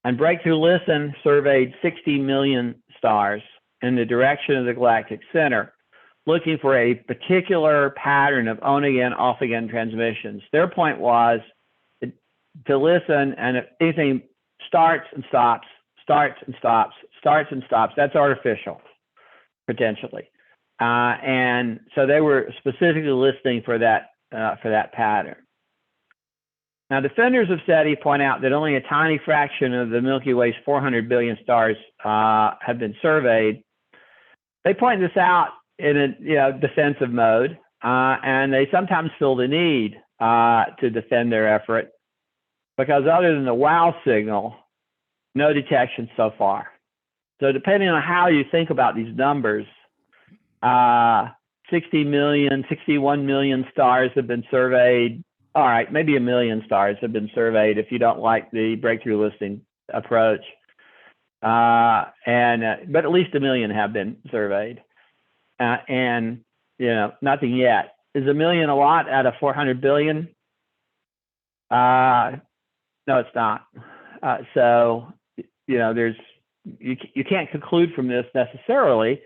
And Breakthrough Listen surveyed 60 million stars in the direction of the galactic center, looking for a particular pattern of on-again, off-again transmissions. Their point was to listen, and if anything starts and stops, starts and stops, starts and stops, that's artificial, potentially. And so they were specifically listening for that pattern. Now, defenders of SETI point out that only a tiny fraction of the Milky Way's 400 billion stars have been surveyed. They point this out in a defensive mode, and they sometimes feel the need to defend their effort because other than the wow signal, no detection so far. So depending on how you think about these numbers, 60 million, 61 million stars have been surveyed. All right, maybe 1 million stars have been surveyed if you don't like the breakthrough listing approach. But at least 1 million have been surveyed. And, nothing yet. Is 1 million a lot out of 400 billion? No, it's not. So, you can't conclude from this necessarily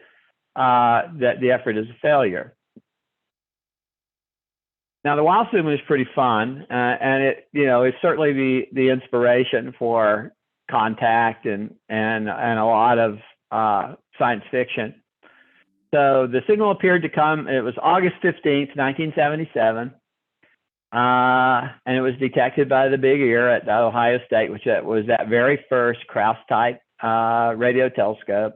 that the effort is a failure. Now, the wow signal is pretty fun, and it's certainly the inspiration for contact and a lot of science fiction. So the signal appeared to come, it was August 15th, 1977, and it was detected by the Big Ear at Ohio State, which was that very first Krauss-type radio telescope.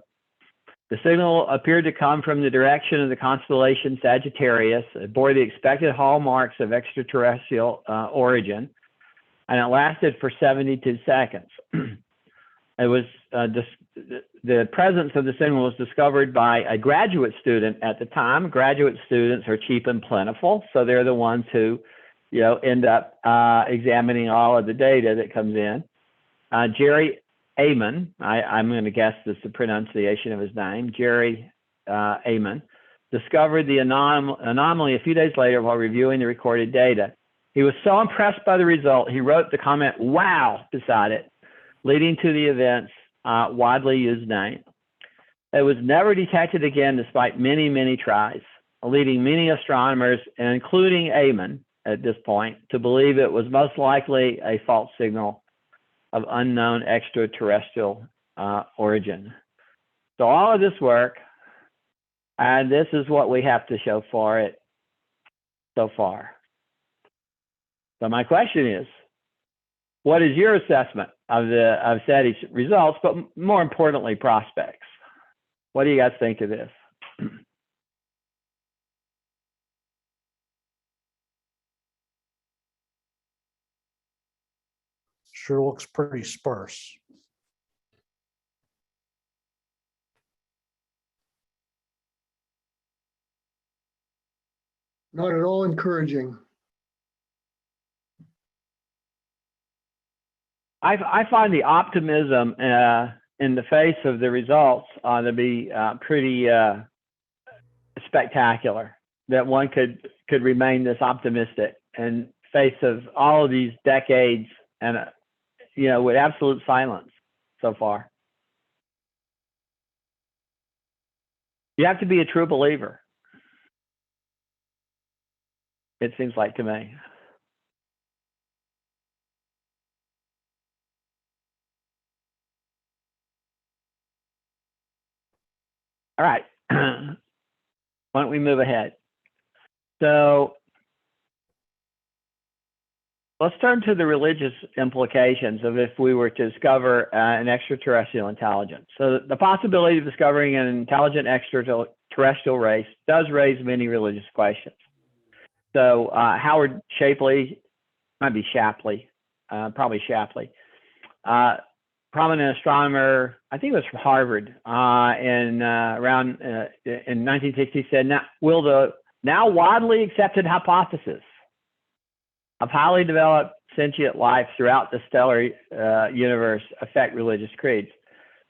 The signal appeared to come from the direction of the constellation Sagittarius. It bore the expected hallmarks of extraterrestrial origin, and it lasted for 72 seconds. It was the presence of the signal was discovered by a graduate student at the time. Graduate students are cheap and plentiful, so they're the ones who, end up examining all of the data that comes in. Jerry Amon, I'm going to guess this is the pronunciation of his name, Jerry Amon, discovered the anomaly a few days later while reviewing the recorded data. He was so impressed by the result, he wrote the comment, "Wow," beside it, leading to the event's widely used name. It was never detected again despite many, many tries, leading many astronomers, including Amon at this point, to believe it was most likely a false signal of unknown extraterrestrial origin. So all of this work, and this is what we have to show for it so far. So my question is, what is your assessment of SETI's results, but more importantly, prospects? What do you guys think of this? Sure looks pretty sparse. Not at all encouraging. I find the optimism in the face of the results to be pretty spectacular. That one could remain this optimistic in face of all of these decades and with absolute silence so far. You have to be a true believer, it seems like to me. All right, why don't we move ahead? So let's turn to the religious implications of if we were to discover an extraterrestrial intelligence. So the possibility of discovering an intelligent extraterrestrial race does raise many religious questions. So Howard Shapley, might be Shapley, probably Shapley, prominent astronomer, I think it was from Harvard, in 1960, said, will the now widely accepted hypothesis of highly developed sentient life throughout the stellar universe affect religious creeds?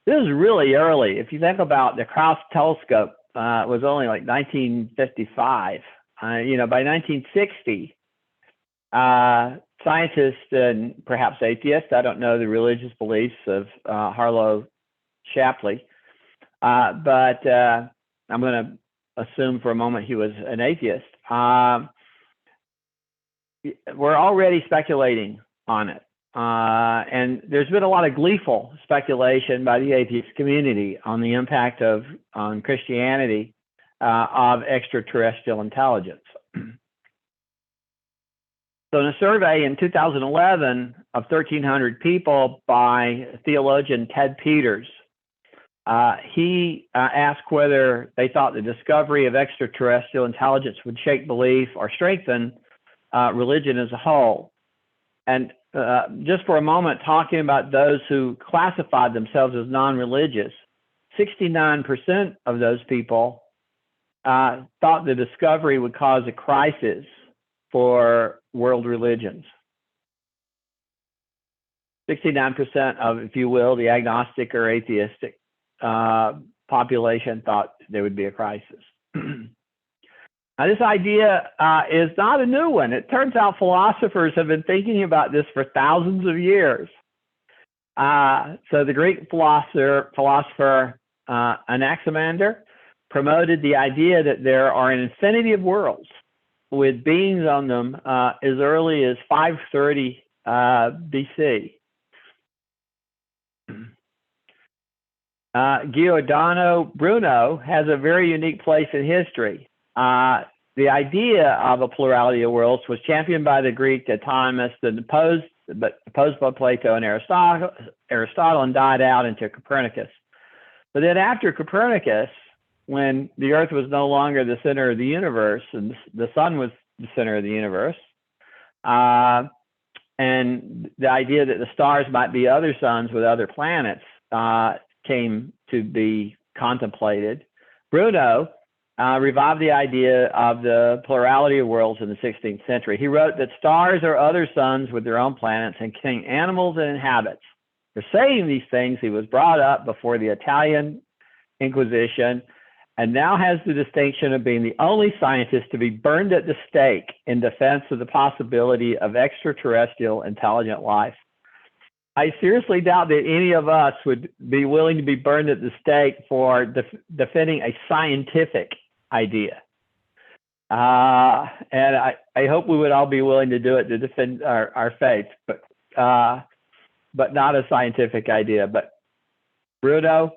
This is really early. If you think about the Krauss telescope, was only like 1955. By 1960, scientists and perhaps atheists, I don't know the religious beliefs of Harlow Shapley, but I'm going to assume for a moment he was an atheist, we're already speculating on it. And there's been a lot of gleeful speculation by the atheist community on the impact on Christianity of extraterrestrial intelligence. So in a survey in 2011 of 1,300 people by theologian Ted Peters, he asked whether they thought the discovery of extraterrestrial intelligence would shake belief or strengthen religion as a whole. And just for a moment, talking about those who classified themselves as non-religious, 69% of those people thought the discovery would cause a crisis for world religions. 69% of, if you will, the agnostic or atheistic population thought there would be a crisis. Now, this idea is not a new one. It turns out philosophers have been thinking about this for thousands of years. So the Greek philosopher Anaximander promoted the idea that there are an infinity of worlds with beings on them as early as 530 BC. Giordano Bruno has a very unique place in history. The idea of a plurality of worlds was championed by the Greek atomists and opposed by Plato and Aristotle and died out into Copernicus. But then after Copernicus, when the Earth was no longer the center of the universe and the sun was the center of the universe, and the idea that the stars might be other suns with other planets came to be contemplated, Bruno revived the idea of the plurality of worlds in the 16th century. He wrote that stars are other suns with their own planets and contain animals and habits. For saying these things, he was brought up before the Italian Inquisition and now has the distinction of being the only scientist to be burned at the stake in defense of the possibility of extraterrestrial intelligent life. I seriously doubt that any of us would be willing to be burned at the stake for defending a scientific idea. And I hope we would all be willing to do it to defend our faith, but not a scientific idea. But Bruno,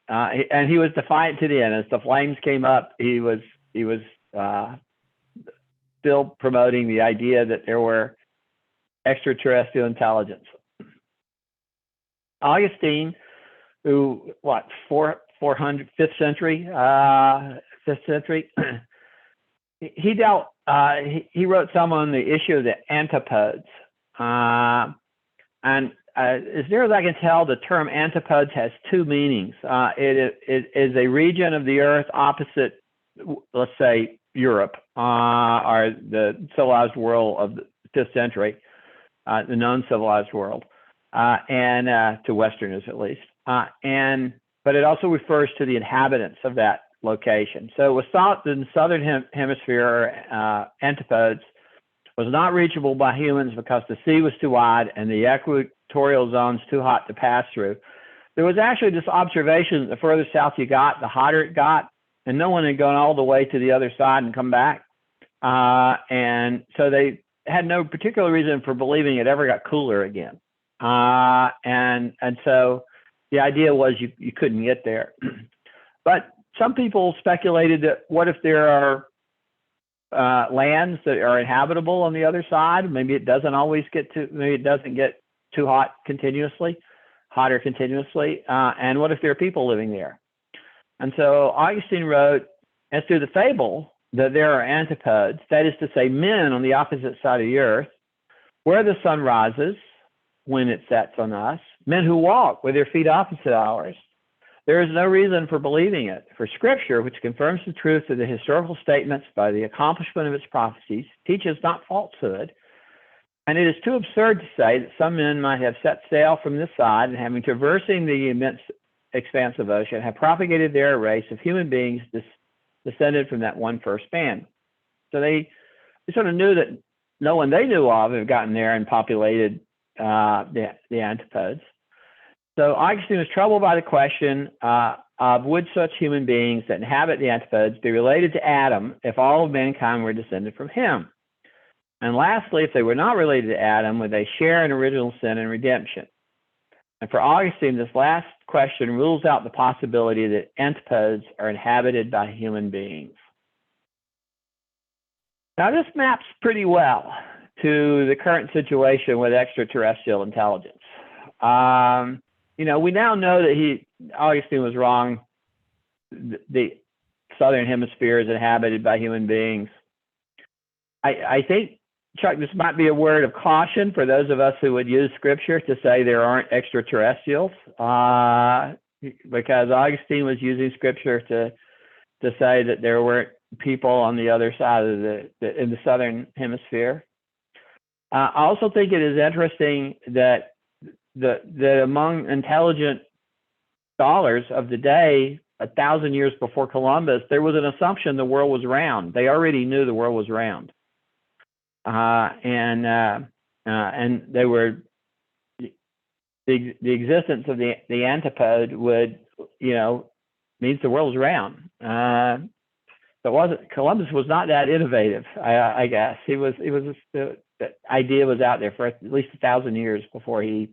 and he was defiant to the end. As the flames came up, he was still promoting the idea that there were extraterrestrial intelligence. Augustine, who, 5th century, he wrote some on the issue of the antipodes. And as near as I can tell, the term antipodes has two meanings. It is a region of the Earth opposite, let's say, Europe, or the civilized world of the 5th century, the known civilized world. And to Westerners at least, but it also refers to the inhabitants of that location. So it was thought that in the southern hemisphere, antipodes was not reachable by humans because the sea was too wide and the equatorial zones too hot to pass through. There was actually this observation that the further south you got, the hotter it got, and no one had gone all the way to the other side and come back. And so they had no particular reason for believing it ever got cooler again. And so the idea was you couldn't get there. But some people speculated that what if there are lands that are inhabitable on the other side? Maybe it doesn't get too hot continuously, hotter continuously. And what if there are people living there? And so Augustine wrote, as to the fable that there are antipodes, that is to say, men on the opposite side of the earth, where the sun rises when it sets on us, men who walk with their feet opposite ours. There is no reason for believing it, for Scripture, which confirms the truth of the historical statements by the accomplishment of its prophecies, teaches not falsehood, and it is too absurd to say that some men might have set sail from this side and, having traversing the immense expanse of ocean, have propagated there a race of human beings descended from that one first man. So they sort of knew that no one they knew of had gotten there and populated the antipodes. So Augustine was troubled by the question would such human beings that inhabit the antipodes be related to Adam if all of mankind were descended from him? And lastly, if they were not related to Adam, would they share in original sin and redemption? And for Augustine, this last question rules out the possibility that antipodes are inhabited by human beings. Now, this maps pretty well to the current situation with extraterrestrial intelligence. You know, we now know that Augustine was wrong. The southern hemisphere is inhabited by human beings. I think, Chuck, this might be a word of caution for those of us who would use scripture to say there aren't extraterrestrials, because Augustine was using scripture to say that there weren't people on the other side of in the southern hemisphere. I also think it is interesting that among intelligent scholars of the day, 1,000 years before Columbus, there was an assumption the world was round. They already knew the world was round, and they were the existence of the antipode would, you know, means the world was round. Columbus was not that innovative, I guess. The idea was out there for at least 1,000 years before he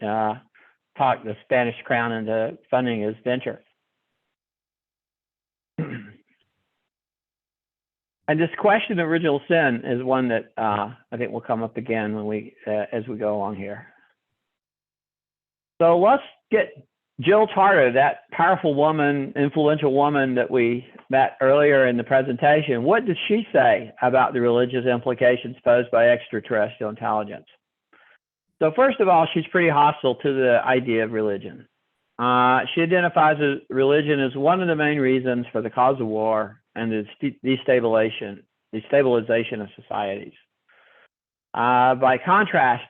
talked the Spanish crown into funding his venture. And this question of original sin is one that I think will come up again when as we go along here. So let's get Jill Tarter, that powerful woman, influential woman that we met earlier in the presentation. What did she say about the religious implications posed by extraterrestrial intelligence? So first of all, she's pretty hostile to the idea of religion. She identifies religion as one of the main reasons for the cause of war and the destabilization of societies. By contrast,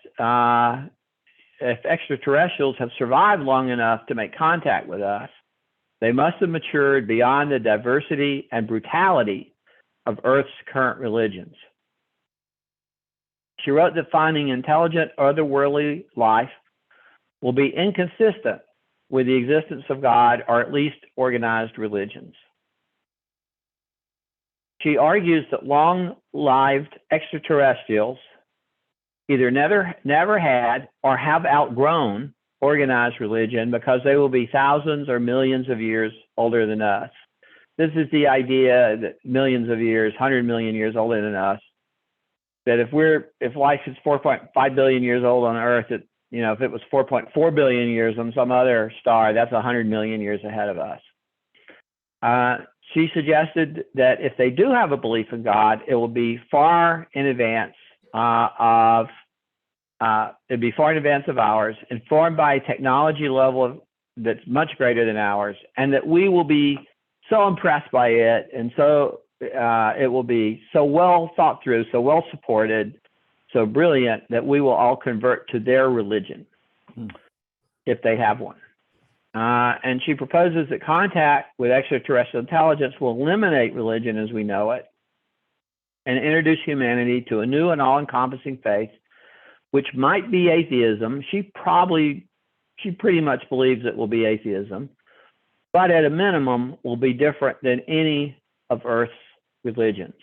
if extraterrestrials have survived long enough to make contact with us, they must have matured beyond the diversity and brutality of Earth's current religions. She wrote that finding intelligent otherworldly life will be inconsistent with the existence of God, or at least organized religions. She argues that long-lived extraterrestrials either never had or have outgrown organized religion because they will be thousands or millions of years older than us. This is the idea that millions of years, 100 million years older than us, that if life is 4.5 billion years old on Earth, if it was 4.4 billion years on some other star, that's 100 million years ahead of us. She suggested that if they do have a belief in God, it will be far in advance of ours, informed by a technology level that's much greater than ours, and that we will be so impressed by it, and so it will be so well thought through, so well supported, so brilliant that we will all convert to their religion if they have one. And she proposes that contact with extraterrestrial intelligence will eliminate religion as we know it and introduce humanity to a new and all-encompassing faith, which might be atheism. She pretty much believes it will be atheism, but at a minimum will be different than any of Earth's religions.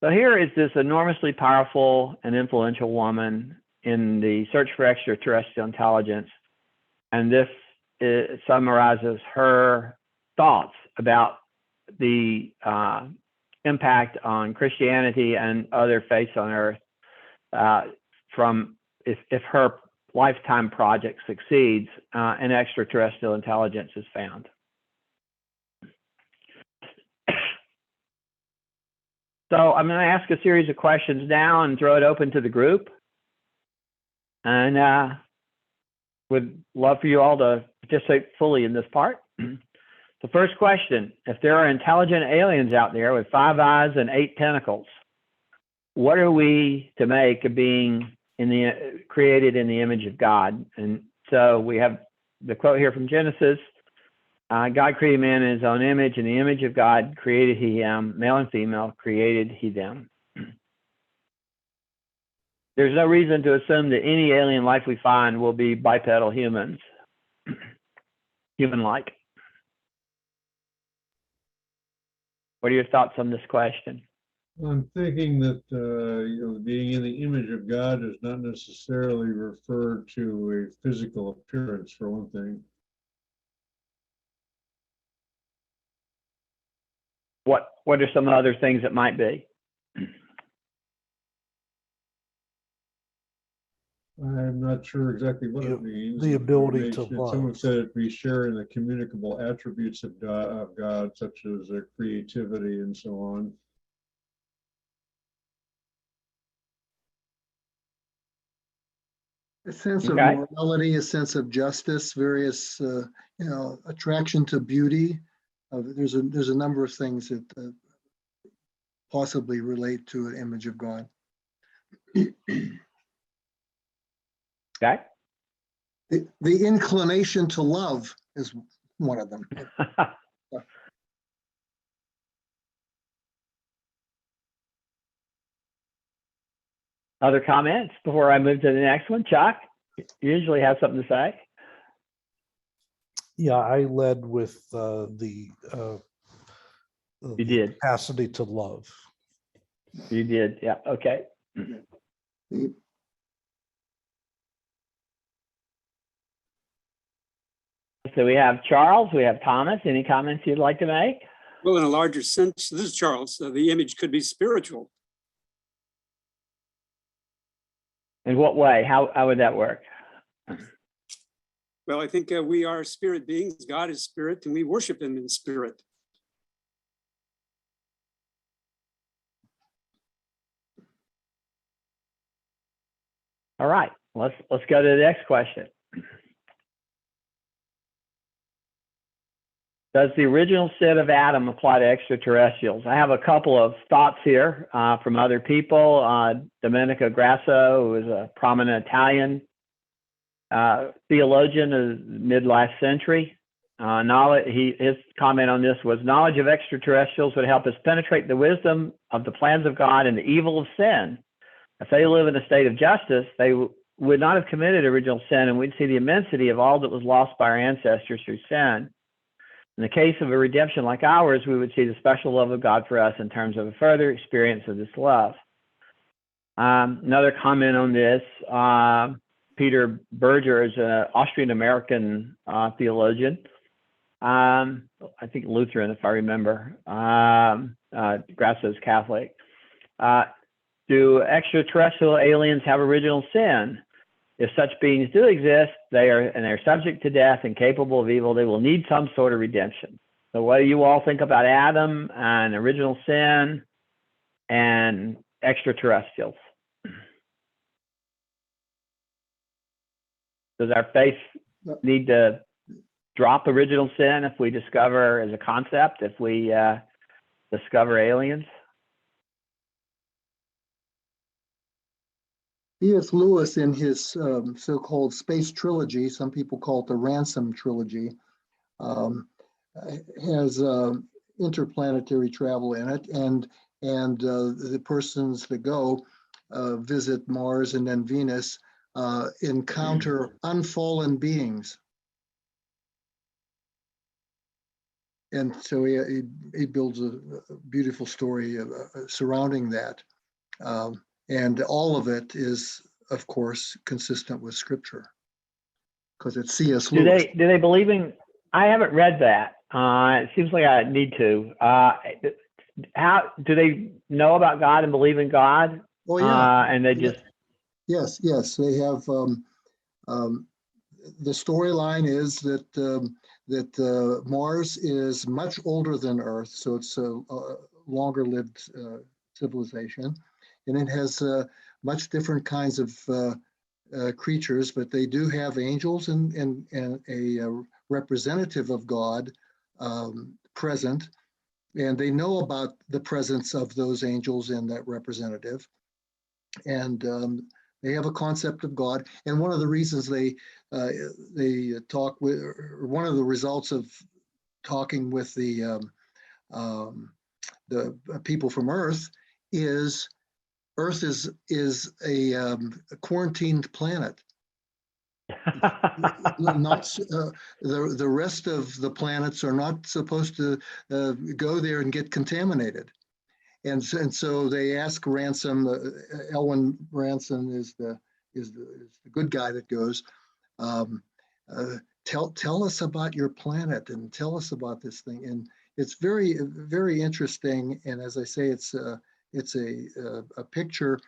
So here is this enormously powerful and influential woman in the search for extraterrestrial intelligence, and this summarizes her thoughts about the impact on Christianity and other faiths on Earth from if her lifetime project succeeds and extraterrestrial intelligence is found. So I'm going to ask a series of questions now and throw it open to the group. And would love for you all to participate fully in this part. The first question: if there are intelligent aliens out there with 5 eyes and 8 tentacles, what are we to make of being created in the image of God? And so we have the quote here from Genesis: God created man in his own image, in the image of God created he him, male and female created he them. There's no reason to assume that any alien life we find will be bipedal humans, human-like. What are your thoughts on this question? I'm thinking that, being in the image of God does not necessarily refer to a physical appearance, for one thing. What are some other things it might be? I'm not sure exactly what it means. The ability to Some love. have said it be sharing the communicable attributes of God, such as creativity and so on. A sense of Okay. morality, a sense of justice, various, attraction to beauty. There's a number of things that possibly relate to an image of God. Okay. The inclination to love is one of them. Other comments before I move to the next one? Chuck, you usually have something to say. Yeah, I led with the You did. capacity to love. You did. Yeah. Okay. So we have Charles, we have Thomas. Any comments you'd like to make? Well, in a larger sense, this is Charles, the image could be spiritual. In what way? How would that work? Well, I think we are spirit beings. God is spirit, and we worship him in spirit. All right. Let's go to the next question. Does the original sin of Adam apply to extraterrestrials? I have a couple of thoughts here from other people. Domenico Grasso, who was a prominent Italian theologian of mid last century. His comment on this was, knowledge of extraterrestrials would help us penetrate the wisdom of the plans of God and the evil of sin. If they live in a state of justice, they would not have committed original sin, and we'd see the immensity of all that was lost by our ancestors through sin. In the case of a redemption like ours, we would see the special love of God for us in terms of a further experience of this love. Another comment on this, Peter Berger is an Austrian-American theologian. I think Lutheran, if I remember. Grasso is Catholic. Do extraterrestrial aliens have original sin? If such beings do exist, they're subject to death and capable of evil, they will need some sort of redemption. So what do you all think about Adam and original sin and extraterrestrials? Does our faith need to drop original sin if we discover as a concept, if we discover aliens? C.S. Lewis, in his so-called space trilogy, some people call it the Ransom trilogy, has interplanetary travel in it, and the persons that go visit Mars and then Venus encounter unfallen beings. And so he builds a beautiful story surrounding that. And all of it is, of course, consistent with Scripture, because it's C.S. Lewis. Do they believe in? I haven't read that. It seems like I need to. How do they know about God and believe in God? Oh yeah, and they just yes. They have the storyline is that Mars is much older than Earth, so it's a longer-lived civilization. And it has much different kinds of creatures, but they do have angels and a representative of God present. And they know about the presence of those angels and that representative. And they have a concept of God. And one of the reasons they talk with, or one of the results of talking with the people from Earth is Earth is a quarantined planet. Not the rest of the planets are not supposed to go there and get contaminated. And so they ask Ransom, Elwin Ransom is the good guy that goes, tell us about your planet and tell us about this thing. And it's very, very interesting. And as I say, it's a picture,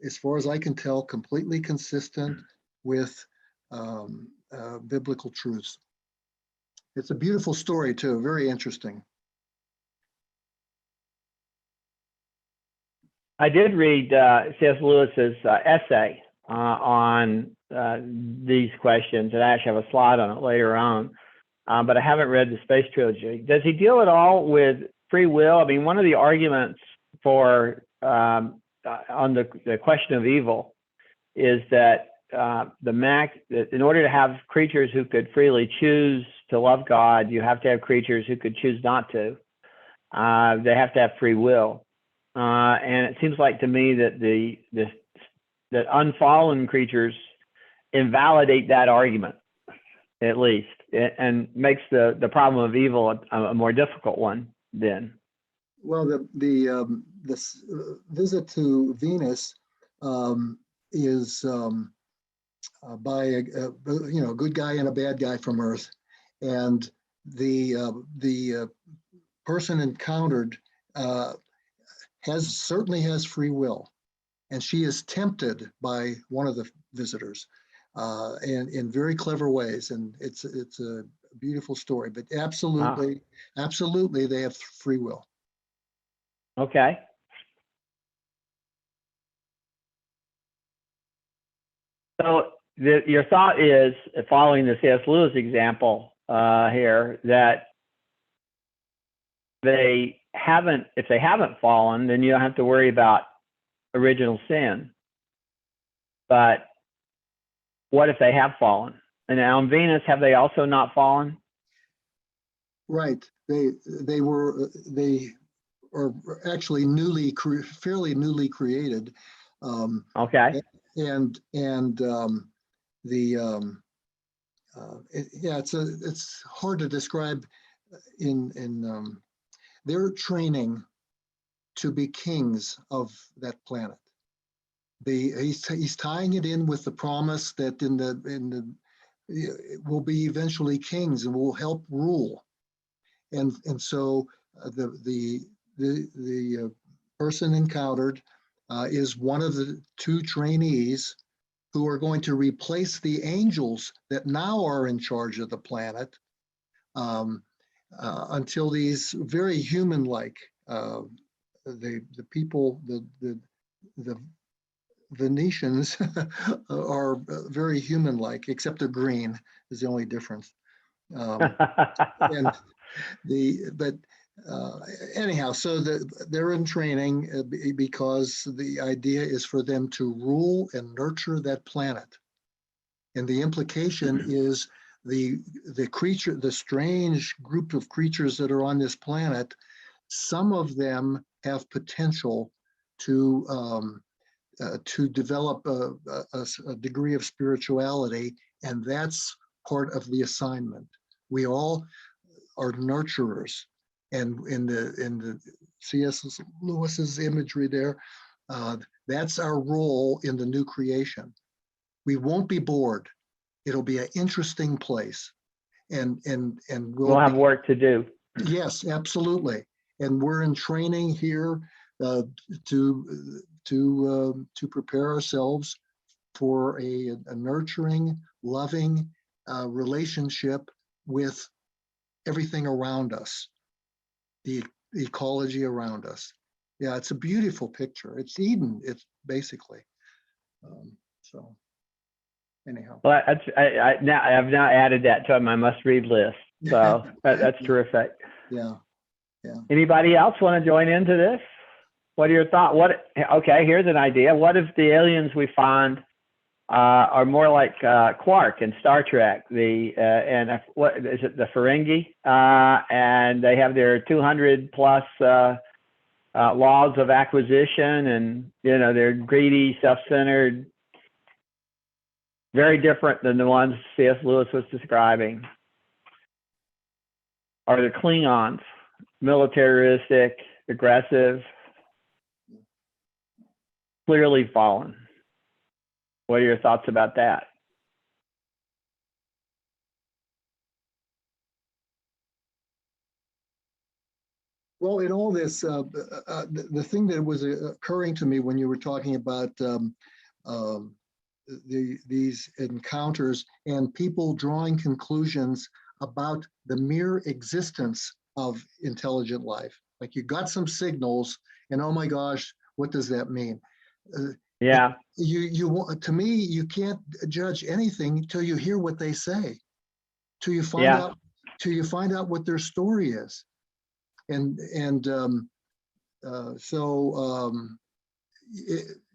as far as I can tell, completely consistent with biblical truths. It's a beautiful story too, very interesting. I did read C.S. Lewis's essay on these questions, and I actually have a slide on it later on, but I haven't read the Space Trilogy. Does he deal at all with free will? I mean, one of the arguments for on the question of evil is that that in order to have creatures who could freely choose to love God, you have to have creatures who could choose not to. They have to have free will. And it seems like to me that that unfallen creatures invalidate that argument, at least, and makes the problem of evil a more difficult one then. Well, the visit to Venus is by a good guy and a bad guy from Earth, and the person encountered certainly has free will, and she is tempted by one of the visitors, and in very clever ways, and it's a beautiful story. But absolutely, absolutely, they have free will. Okay. So your thought is, following the C.S. Lewis example here, that if they haven't fallen, then you don't have to worry about original sin. But what if they have fallen? And now on Venus, have they also not fallen? Right. They are actually fairly newly created. Okay. It's hard to describe in their training to be kings of that planet. He's tying it in with the promise that will be eventually kings and will help rule. And so the person encountered is one of the two trainees who are going to replace the angels that now are in charge of the planet, until these very human-like, the people, the Venetians are very human-like, except they're green is the only difference. Anyhow, so they're in training because the idea is for them to rule and nurture that planet. And the implication is the strange group of creatures that are on this planet, some of them have potential to develop a degree of spirituality, and that's part of the assignment. We all are nurturers, and in the C.S. Lewis's imagery there, that's our role in the new creation. We won't be bored. It'll be an interesting place, and we'll have work to do. Yes, absolutely. And we're in training here to prepare ourselves for a nurturing, loving relationship with everything around us, the ecology around us. Yeah, it's a beautiful picture. It's Eden. It's basically so. Anyhow. Well, I've now added that to my must-read list. So that's terrific. Yeah. Anybody else want to join into this? What are your thoughts? Okay, here's an idea. What if the aliens we find are more like Quark in Star Trek? What is it? The Ferengi, and they have their 200 plus laws of acquisition, and they're greedy, self-centered. very different than the ones C.S. Lewis was describing. Are the Klingons militaristic, aggressive, clearly fallen? What are your thoughts about that? Well, in all this, the thing that was occurring to me when you were talking about these encounters and people drawing conclusions about the mere existence of intelligent life. Like you got some signals and oh my gosh, what does that mean? Yeah. To me, you can't judge anything until you hear what they say, till you find out what their story is.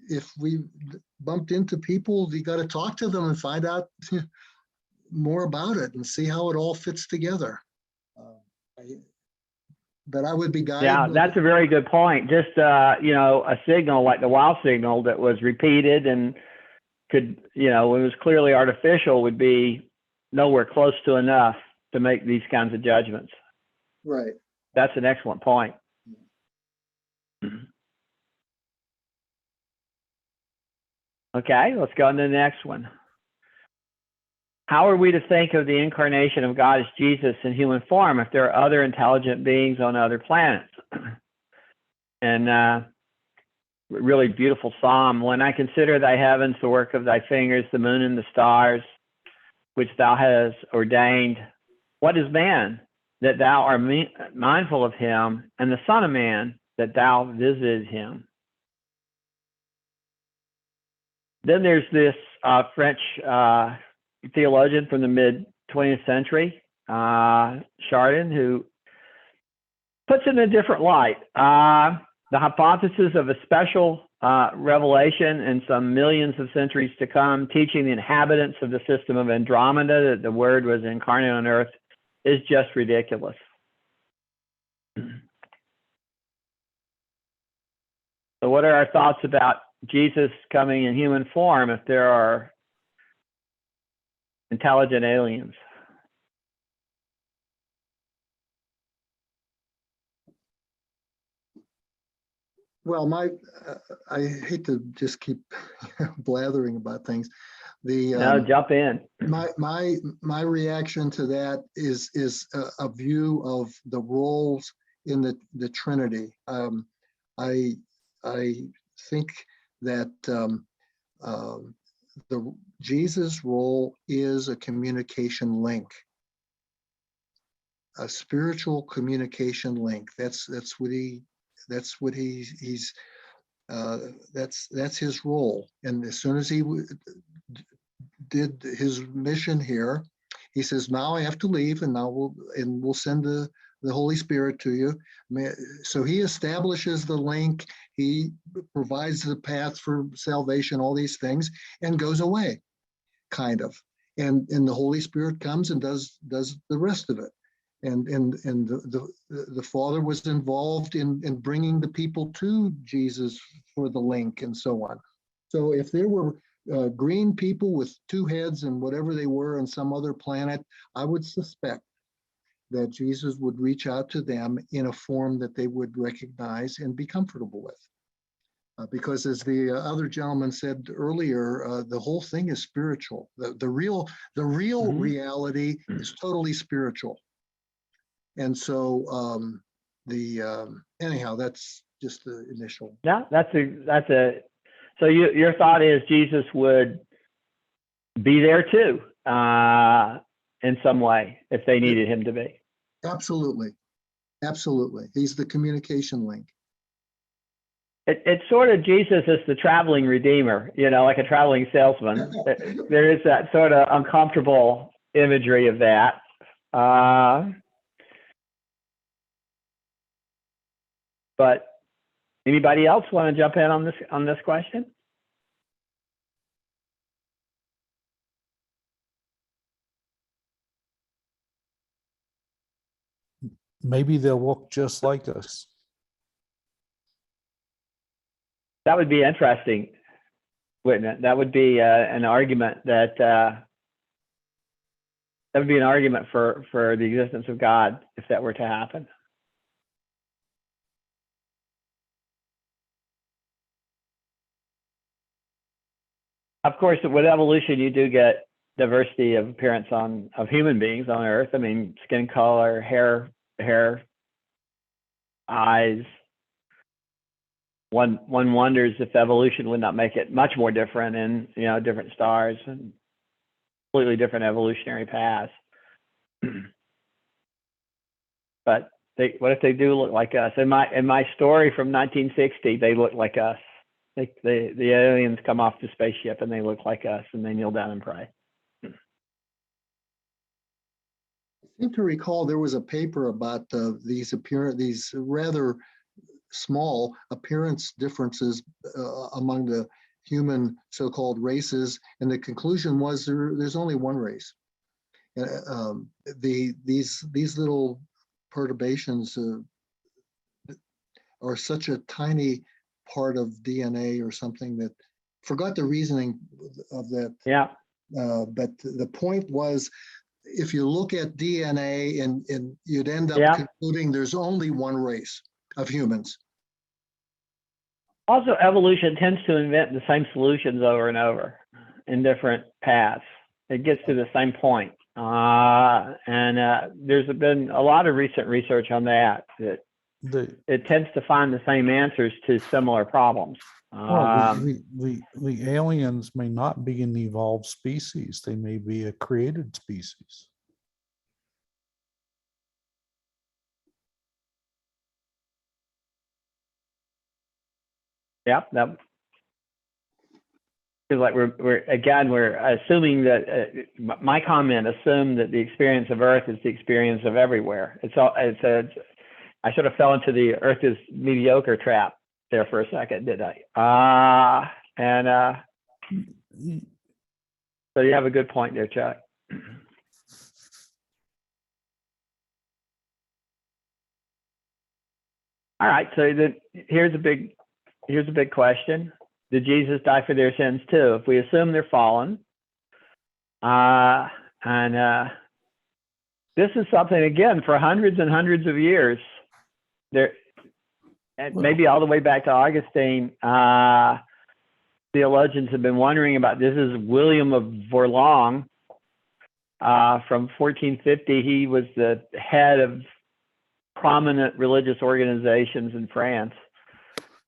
If we bumped into people, you got to talk to them and find out more about it and see how it all fits together. But I would be guided. Yeah, that's a very good point. Just, a signal like the wow signal that was repeated and could, it was clearly artificial would be nowhere close to enough to make these kinds of judgments. Right. That's an excellent point. Okay, let's go on to the next one. How are we to think of the incarnation of God as Jesus in human form if there are other intelligent beings on other planets? And really beautiful psalm. When I consider thy heavens, the work of thy fingers, the moon and the stars, which thou hast ordained, what is man that thou art mindful of him, and the Son of Man that thou visited him? Then there's this French theologian from the mid-20th century, Chardin, who puts it in a different light. The hypothesis of a special revelation in some millions of centuries to come, teaching the inhabitants of the system of Andromeda that the Word was incarnate on Earth, is just ridiculous. So what are our thoughts about Jesus coming in human form if there are intelligent aliens? Well, I hate to just keep blathering about things. No, jump in. My reaction to that is a view of the roles in the Trinity. I think that the Jesus' role is a communication link, a spiritual communication link. That's his role. And as soon as he did his mission here, he says, now I have to leave, and now we'll send the Holy Spirit to you. So he establishes the link, he provides the path for salvation, all these things, and goes away, kind of. And the Holy Spirit comes and does the rest of it. And the Father was involved in bringing the people to Jesus for the link and so on. So if there were green people with two heads and whatever they were on some other planet, I would suspect that Jesus would reach out to them in a form that they would recognize and be comfortable with. Because as the other gentleman said earlier, the whole thing is spiritual. The real reality is totally spiritual. And so anyhow, that's just the initial. Yeah, so your thought is Jesus would be there too, in some way, if they needed him to be. Absolutely. He's the communication link. It's sort of Jesus as the traveling redeemer, like a traveling salesman. There is that sort of uncomfortable imagery of that. But anybody else want to jump in on this question? Maybe they'll look just like us. That would be interesting. wouldn't it? That would be an argument that would be an argument for the existence of God if that were to happen. Of course, with evolution, you do get diversity of appearance of human beings on Earth. I mean, skin color, hair, eyes. One wonders if evolution would not make it much more different in, you know, different stars and completely different evolutionary paths. But what if they do look like us? In my story from 1960, they look like us. The aliens come off the spaceship and they look like us, and they kneel down and pray. I seem to recall there was a paper about these rather small appearance differences among the human so-called races, and the conclusion was there's only one race. These little perturbations are such a tiny part of DNA or something that forgot the reasoning of that. Yeah. But the point was, if you look at DNA and you'd end up concluding there's only one race of humans. Also, evolution tends to invent the same solutions over and over in different paths. It gets to the same point. And there's been a lot of recent research on that it tends to find the same answers to similar problems. Well, the aliens may not be an evolved species. They may be a created species. Yeah, that is like we're assuming that my comment assumed that the experience of Earth is the experience of everywhere. I sort of fell into the Earth is mediocre trap there for a second, did I? So you have a good point there, Chuck. All right, so here's a big question. Did Jesus die for their sins too? If we assume they're fallen, this is something, again, for hundreds and hundreds of years, maybe all the way back to Augustine, theologians have been wondering about this. Is William of Vourlong from 1450. He was the head of prominent religious organizations in France,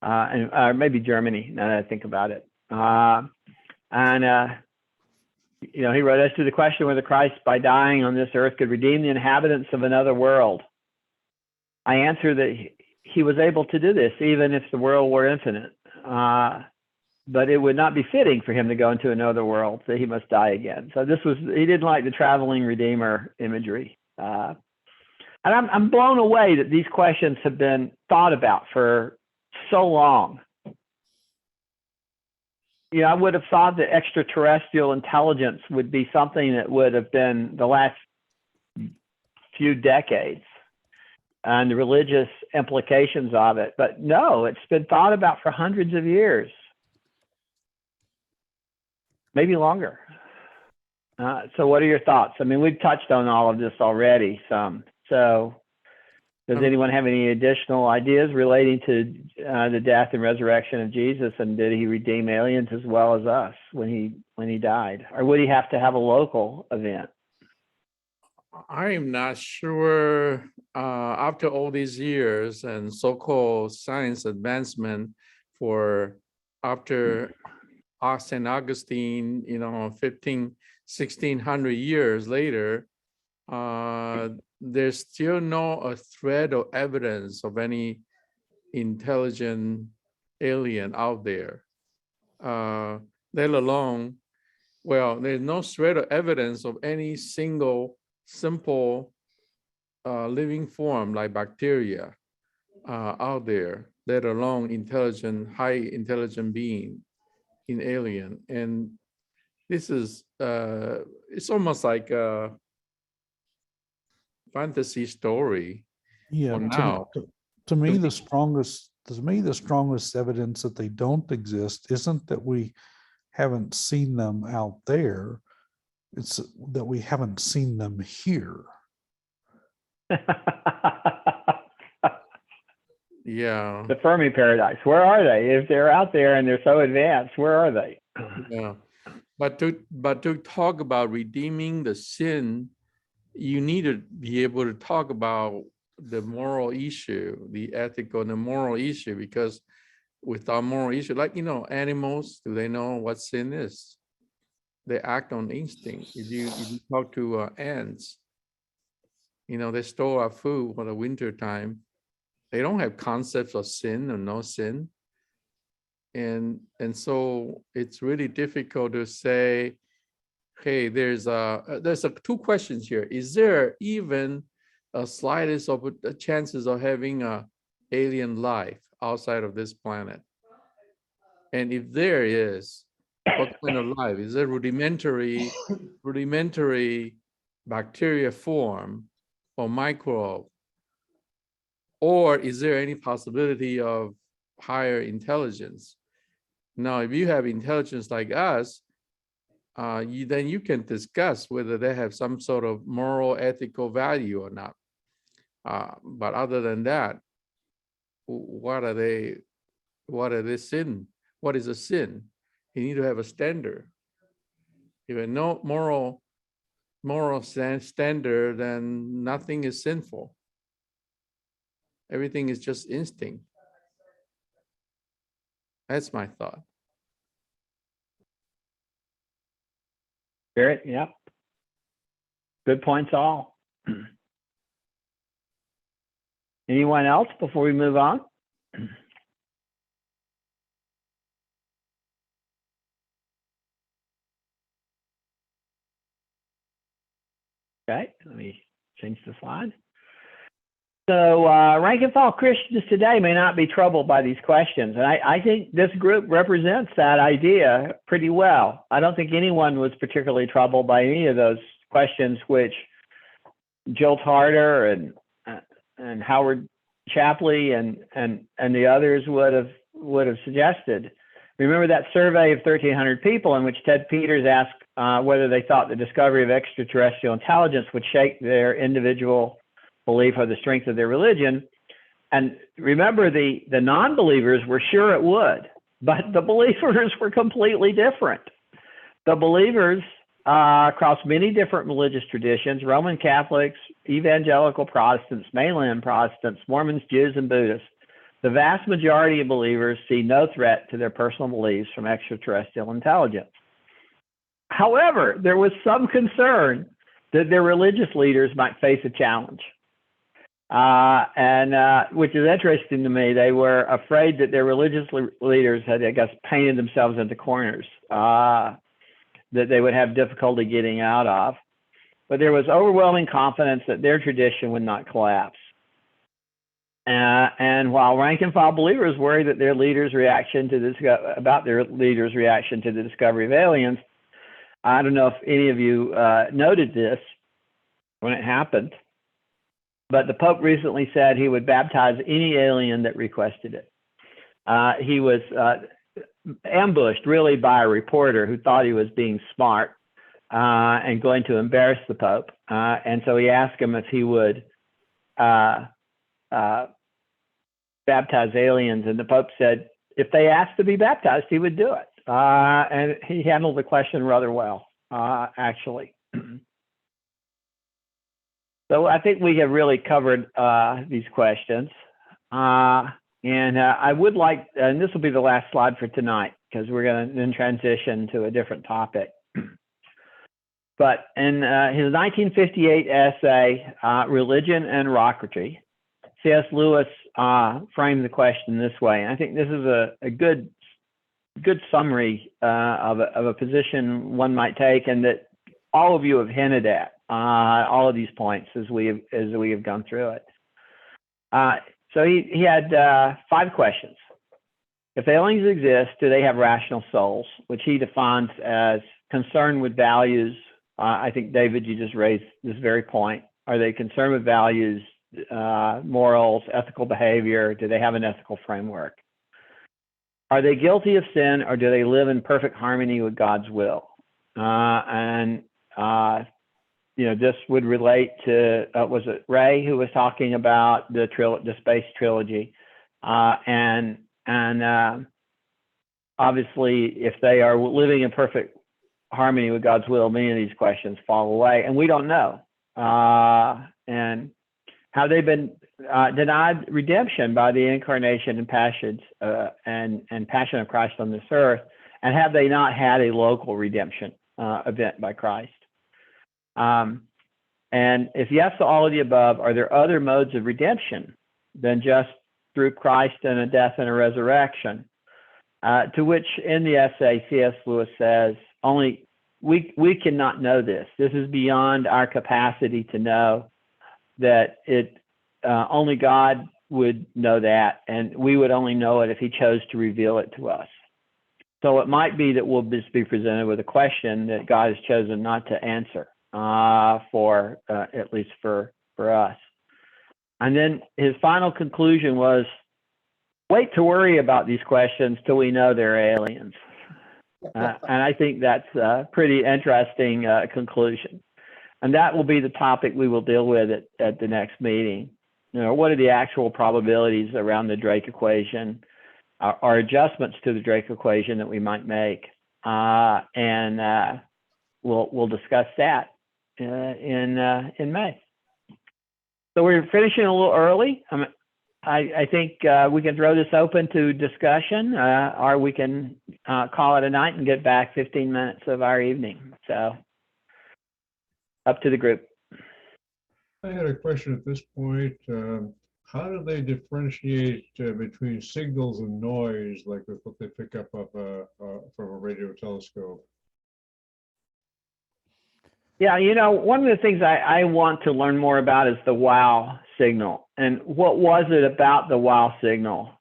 and maybe Germany, now that I think about it. He wrote, as to the question whether Christ, by dying on this earth, could redeem the inhabitants of another world, I answer that he was able to do this, even if the world were infinite. But it would not be fitting for him to go into another world, so he must die again. So he didn't like the traveling Redeemer imagery. And I'm blown away that these questions have been thought about for so long. I would have thought that extraterrestrial intelligence would be something that would have been the last few decades and the religious implications of it. But no, it's been thought about for hundreds of years, maybe longer. So what are your thoughts? I mean, we've touched on all of this already some. So does anyone have any additional ideas relating to the death and resurrection of Jesus, and did he redeem aliens as well as us when he died, or would he have to have a local event? I'm not sure. After all these years and so-called science advancement, after St. Augustine, 1600 years later, there's still no thread or evidence of any intelligent alien out there. Let alone, there's no thread or evidence of any single simple living form like bacteria out there, let alone high intelligent being in alien. And this is, it's almost like a fantasy story. Yeah, now. To me, the strongest evidence that they don't exist isn't that we haven't seen them out there. It's that we haven't seen them here. Yeah. The Fermi Paradox. Where are they? If they're out there and they're so advanced, where are they? Yeah. But to talk about redeeming the sin, you need to be able to talk about the moral issue, the ethical and the moral issue, because without moral issue, like, animals, do they know what sin is? They act on instinct. If you talk to ants, they store our food for the winter time. They don't have concepts of sin or no sin. And so it's really difficult to say, hey, there's two questions here. Is there even a slightest of chances of having a alien life outside of this planet? And if there is, what kind of life? Is it rudimentary bacteria form or microbe? Or is there any possibility of higher intelligence? Now, if you have intelligence like us, then you can discuss whether they have some sort of moral, ethical value or not. But other than that, what are they sin? What is a sin? You need to have a standard. If you have no moral standard, then nothing is sinful. Everything is just instinct. That's my thought. Spirit, yep. Good points all. Anyone else before we move on? Okay, let me change the slide. So rank and file Christians today may not be troubled by these questions. And I think this group represents that idea pretty well. I don't think anyone was particularly troubled by any of those questions which Jill Tarter and Howard Chapley and the others would have suggested. Remember that survey of 1,300 people in which Ted Peters asked whether they thought the discovery of extraterrestrial intelligence would shake their individual belief or the strength of their religion. And remember, the non-believers were sure it would, but the believers were completely different. The believers across many different religious traditions, Roman Catholics, evangelical Protestants, mainland Protestants, Mormons, Jews, and Buddhists, the vast majority of believers see no threat to their personal beliefs from extraterrestrial intelligence. However, there was some concern that their religious leaders might face a challenge. Which is interesting to me. They were afraid that their religious leaders had, I guess, painted themselves into corners that they would have difficulty getting out of. But there was overwhelming confidence that their tradition would not collapse. And while rank and file believers worried that their leaders' reaction to the discovery of aliens, I don't know if any of you noted this when it happened, but the Pope recently said he would baptize any alien that requested it. He was ambushed really by a reporter who thought he was being smart and going to embarrass the Pope. And so he asked him if he would baptize aliens. And the Pope said, if they asked to be baptized, he would do it. And he handled the question rather well, actually. So I think we have really covered these questions. And I would like, and this will be the last slide for tonight, because we're going to then transition to a different topic. But in his 1958 essay, Religion and Rocketry, C.S. Lewis framed the question this way. And I think this is a good summary of a position one might take, and that all of you have hinted at all of these points as we have gone through it. So he had 5 questions. If aliens exist, do they have rational souls, which he defines as concerned with values? I think, David, you just raised this very point. Are they concerned with values, morals, ethical behavior? Do they have an ethical framework? Are they guilty of sin, or do they live in perfect harmony with God's will? This would relate to, was it Ray who was talking about the space trilogy? Obviously, if they are living in perfect harmony with God's will, many of these questions fall away, and we don't know. And have they been denied redemption by the incarnation and passion of Christ on this earth? And have they not had a local redemption event by Christ? And if yes to all of the above, are there other modes of redemption than just through Christ and a death and a resurrection? To which in the essay, C.S. Lewis says, only we cannot know this. This is beyond our capacity to know, that only God would know that, and we would only know it if he chose to reveal it to us. So it might be that we'll just be presented with a question that God has chosen not to answer, at least for us. And then his final conclusion was, wait to worry about these questions till we know they're aliens. And I think that's a pretty interesting conclusion. And that will be the topic we will deal with at the next meeting. What are the actual probabilities around the Drake equation, or adjustments to the Drake equation that we might make? And we'll discuss that in May. So we're finishing a little early. I think we can throw this open to discussion, or we can call it a night and get back 15 minutes of our evening. So up to the group. I had a question at this point. How do they differentiate between signals and noise, like with what they pick up from a radio telescope? Yeah, one of the things I want to learn more about is the wow signal. And what was it about the wow signal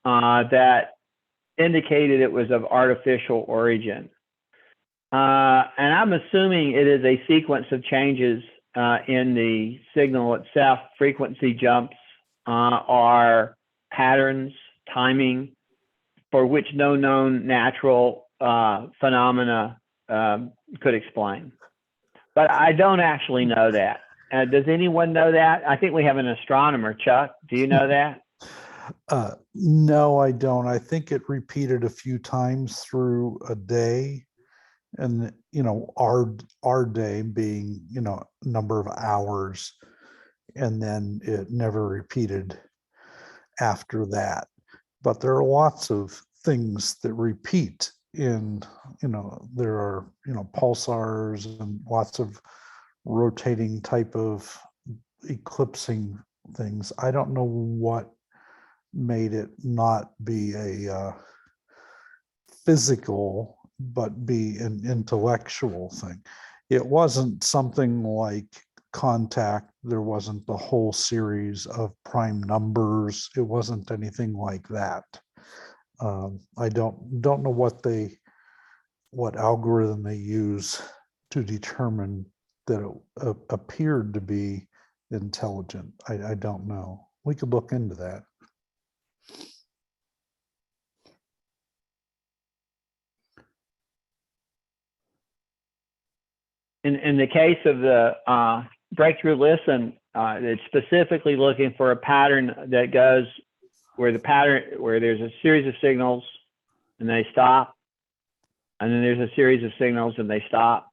that indicated it was of artificial origin? And I'm assuming it is a sequence of changes in the signal itself. Frequency jumps are patterns, timing, for which no known natural phenomena could explain. But I don't actually know that. Does anyone know that? I think we have an astronomer. Chuck, do you know that? No, I don't. I think it repeated a few times through a day. And, our day being, number of hours, and then it never repeated after that. But there are lots of things that repeat in, there are, pulsars and lots of rotating type of eclipsing things. I don't know what made it not be a physical, but be an intellectual thing. It wasn't something like contact. There wasn't the whole series of prime numbers. It wasn't anything like that. I don't know what algorithm they use to determine that it appeared to be intelligent. I don't know. We could look into that. In the case of the breakthrough listen, it's specifically looking for a pattern that goes where there's a series of signals and they stop, and then there's a series of signals and they stop,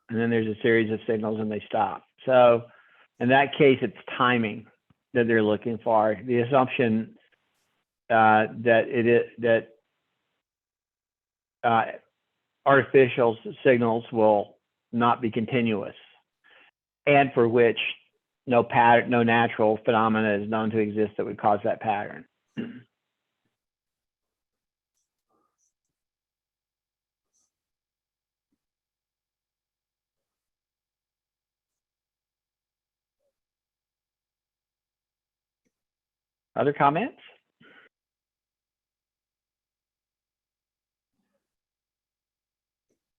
and then there's a series of signals and they stop. So in that case, it's timing that they're looking for. The assumption that artificial signals will not be continuous, and for which no natural phenomena is known to exist that would cause that pattern. Other comments?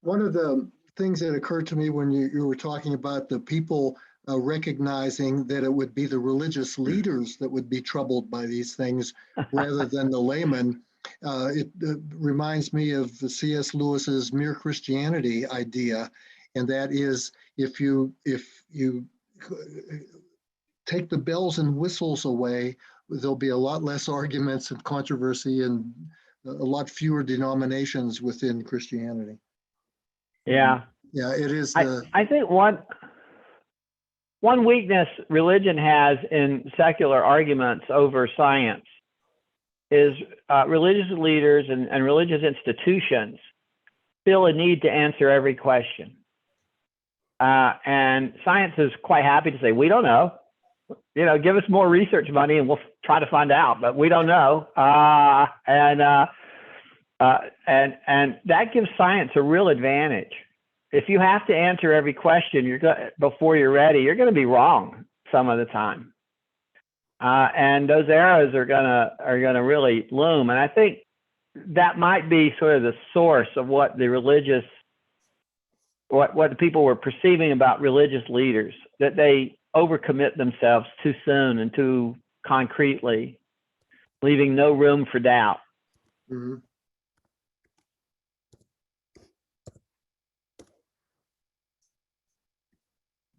One of the things that occurred to me when you were talking about the people recognizing that it would be the religious leaders that would be troubled by these things rather than the layman, It reminds me of the C.S. Lewis's Mere Christianity idea, and that is if you take the bells and whistles away, there'll be a lot less arguments and controversy and a lot fewer denominations within Christianity. Yeah. Yeah, it is. I think one weakness religion has in secular arguments over science is religious leaders and religious institutions feel a need to answer every question. And science is quite happy to say, we don't know. You know, give us more research money and we'll try to find out, but we don't know. And that gives science a real advantage. If you have to answer every question before you're ready, you're going to be wrong some of the time. And those errors are gonna really loom. And I think that might be sort of the source of what the religious, what the people were perceiving about religious leaders, that they overcommit themselves too soon and too concretely, leaving no room for doubt. Mhm.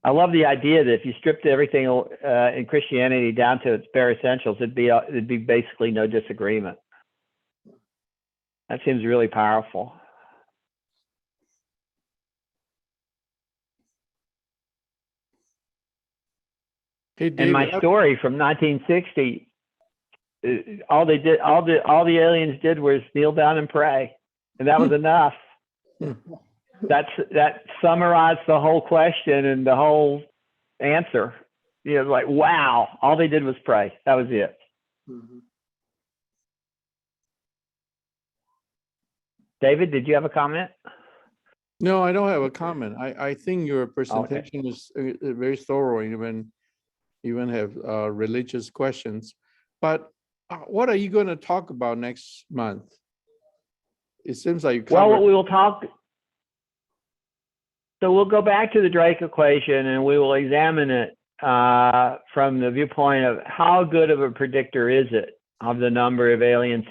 I love the idea that if you stripped everything in Christianity down to its bare essentials, it'd be basically no disagreement. That seems really powerful. Hey, In my David, story from 1960, all the aliens did was kneel down and pray, and that was enough. That summarized the whole question and the whole answer. You know, like, wow, all they did was pray. That was it. Mhm. David, did you have a comment? no, I don't have a comment. I think your presentation is very thorough, even have religious questions. But what are you going to talk about next month? It seems like you covered. Well, we will talk. So we'll go back to the Drake equation and we will examine it from the viewpoint of how good of a predictor is it of the number of alien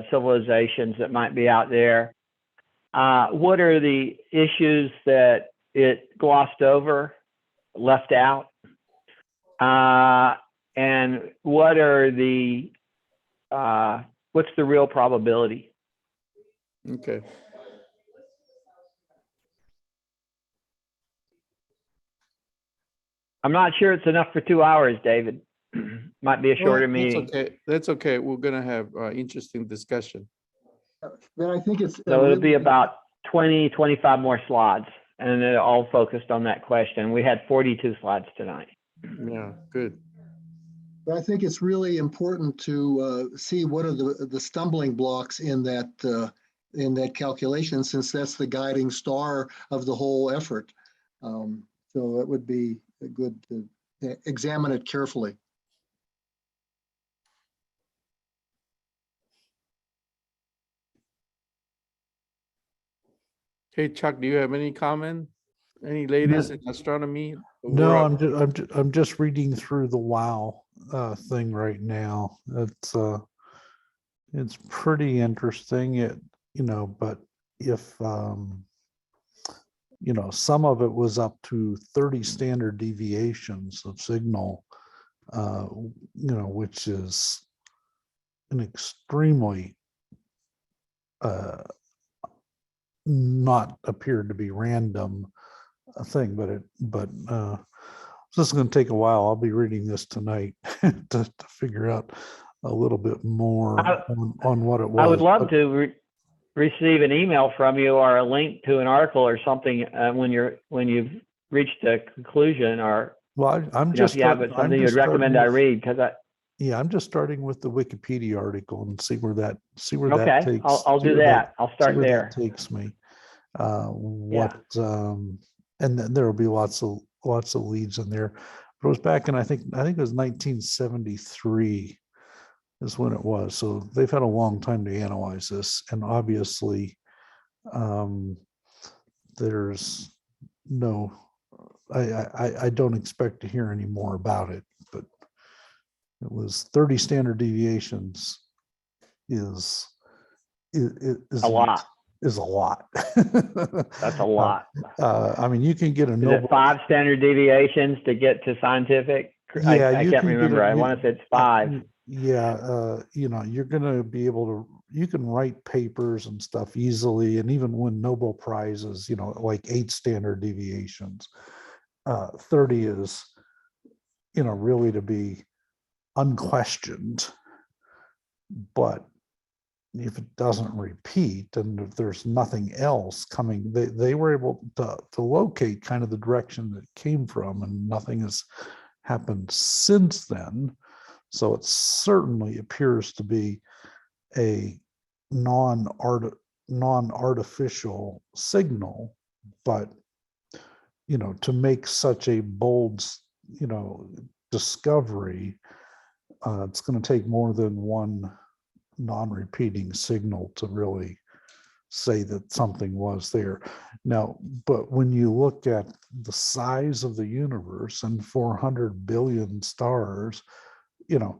civilizations that might be out there. What are the issues that it glossed over, left out? And what are the what's the real probability? Okay. I'm not sure it's enough for 2 hours, David. Might be a shorter Well, meeting. that's okay. That's okay. We're gonna have interesting discussion. But I think it's So it'll be about 20, 25 more slides, and they're all focused on that question. We had 42 slides tonight. Yeah, good. But I think it's really important to see what are the stumbling blocks in that calculation, since that's the guiding star of the whole effort. So it would be good to examine it carefully. Hey, Chuck, do you have any comment? Any latest in astronomy? No, We're I'm just reading through the WoW thing right now. It's pretty interesting. But if some of it was up to 30 standard deviations of signal, which is an extremely not appeared to be random thing, but this is going to take a while. I'll be reading this tonight to figure out a little bit more on what it was. I would love to receive an email from you or a link to an article or something when you've reached a conclusion, or I'm just if you have something you'd recommend I read, because I'm just starting with the Wikipedia article and see where that okay, takes. I'll do that. I'll start see where there. that takes me. And then there will be lots of leads in there. But it was back in I think it was 1973 is when it was. So they've had a long time to analyze this, and obviously there's no. I don't expect to hear any more about it, but it was 30 standard deviations is A lot. is a lot. That's a lot. I mean, you can get a Is Nobel. it 5 standard deviations to get to scientific? Yeah, I you can't can get remember. a- I you- want to say it's 5. Yeah, you're going to be able to, you can write papers and stuff easily and even win Nobel Prizes, like 8 standard deviations. 30 is, really to be unquestioned. But if it doesn't repeat and if there's nothing else coming, they were able to locate kind of the direction that it came from, and nothing has happened since then. So it certainly appears to be a non-artificial signal, but to make such a bold discovery, it's going to take more than one non-repeating signal to really say that something was there. Now, but when you look at the size of the universe and 400 billion stars, you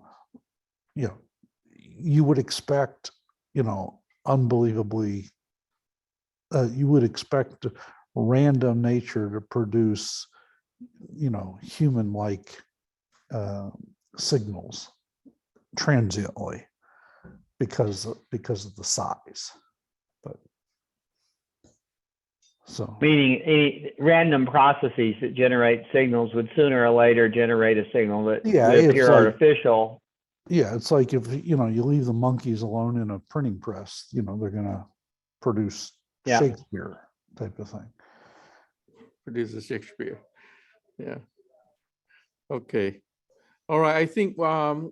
would expect, unbelievably, you would expect random nature to produce, human-like signals transiently because of the size. But so Meaning any random processes that generate signals would sooner or later generate a signal that would appear it's like, artificial. Yeah, it's like if you leave the monkeys alone in a printing press, they're going to produce Shakespeare type of thing. Produce a Shakespeare. Yeah. Okay. All right. I think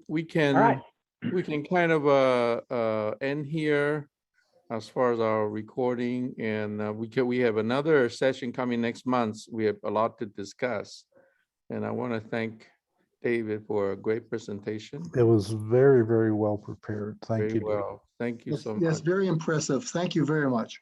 we can All right. kind of end here as far as our recording, and we have another session coming next month. We have a lot to discuss, and I want to thank David for a great presentation. It was very, very well prepared. Thank you. Well, thank you so much. Yes, very impressive. Thank you very much.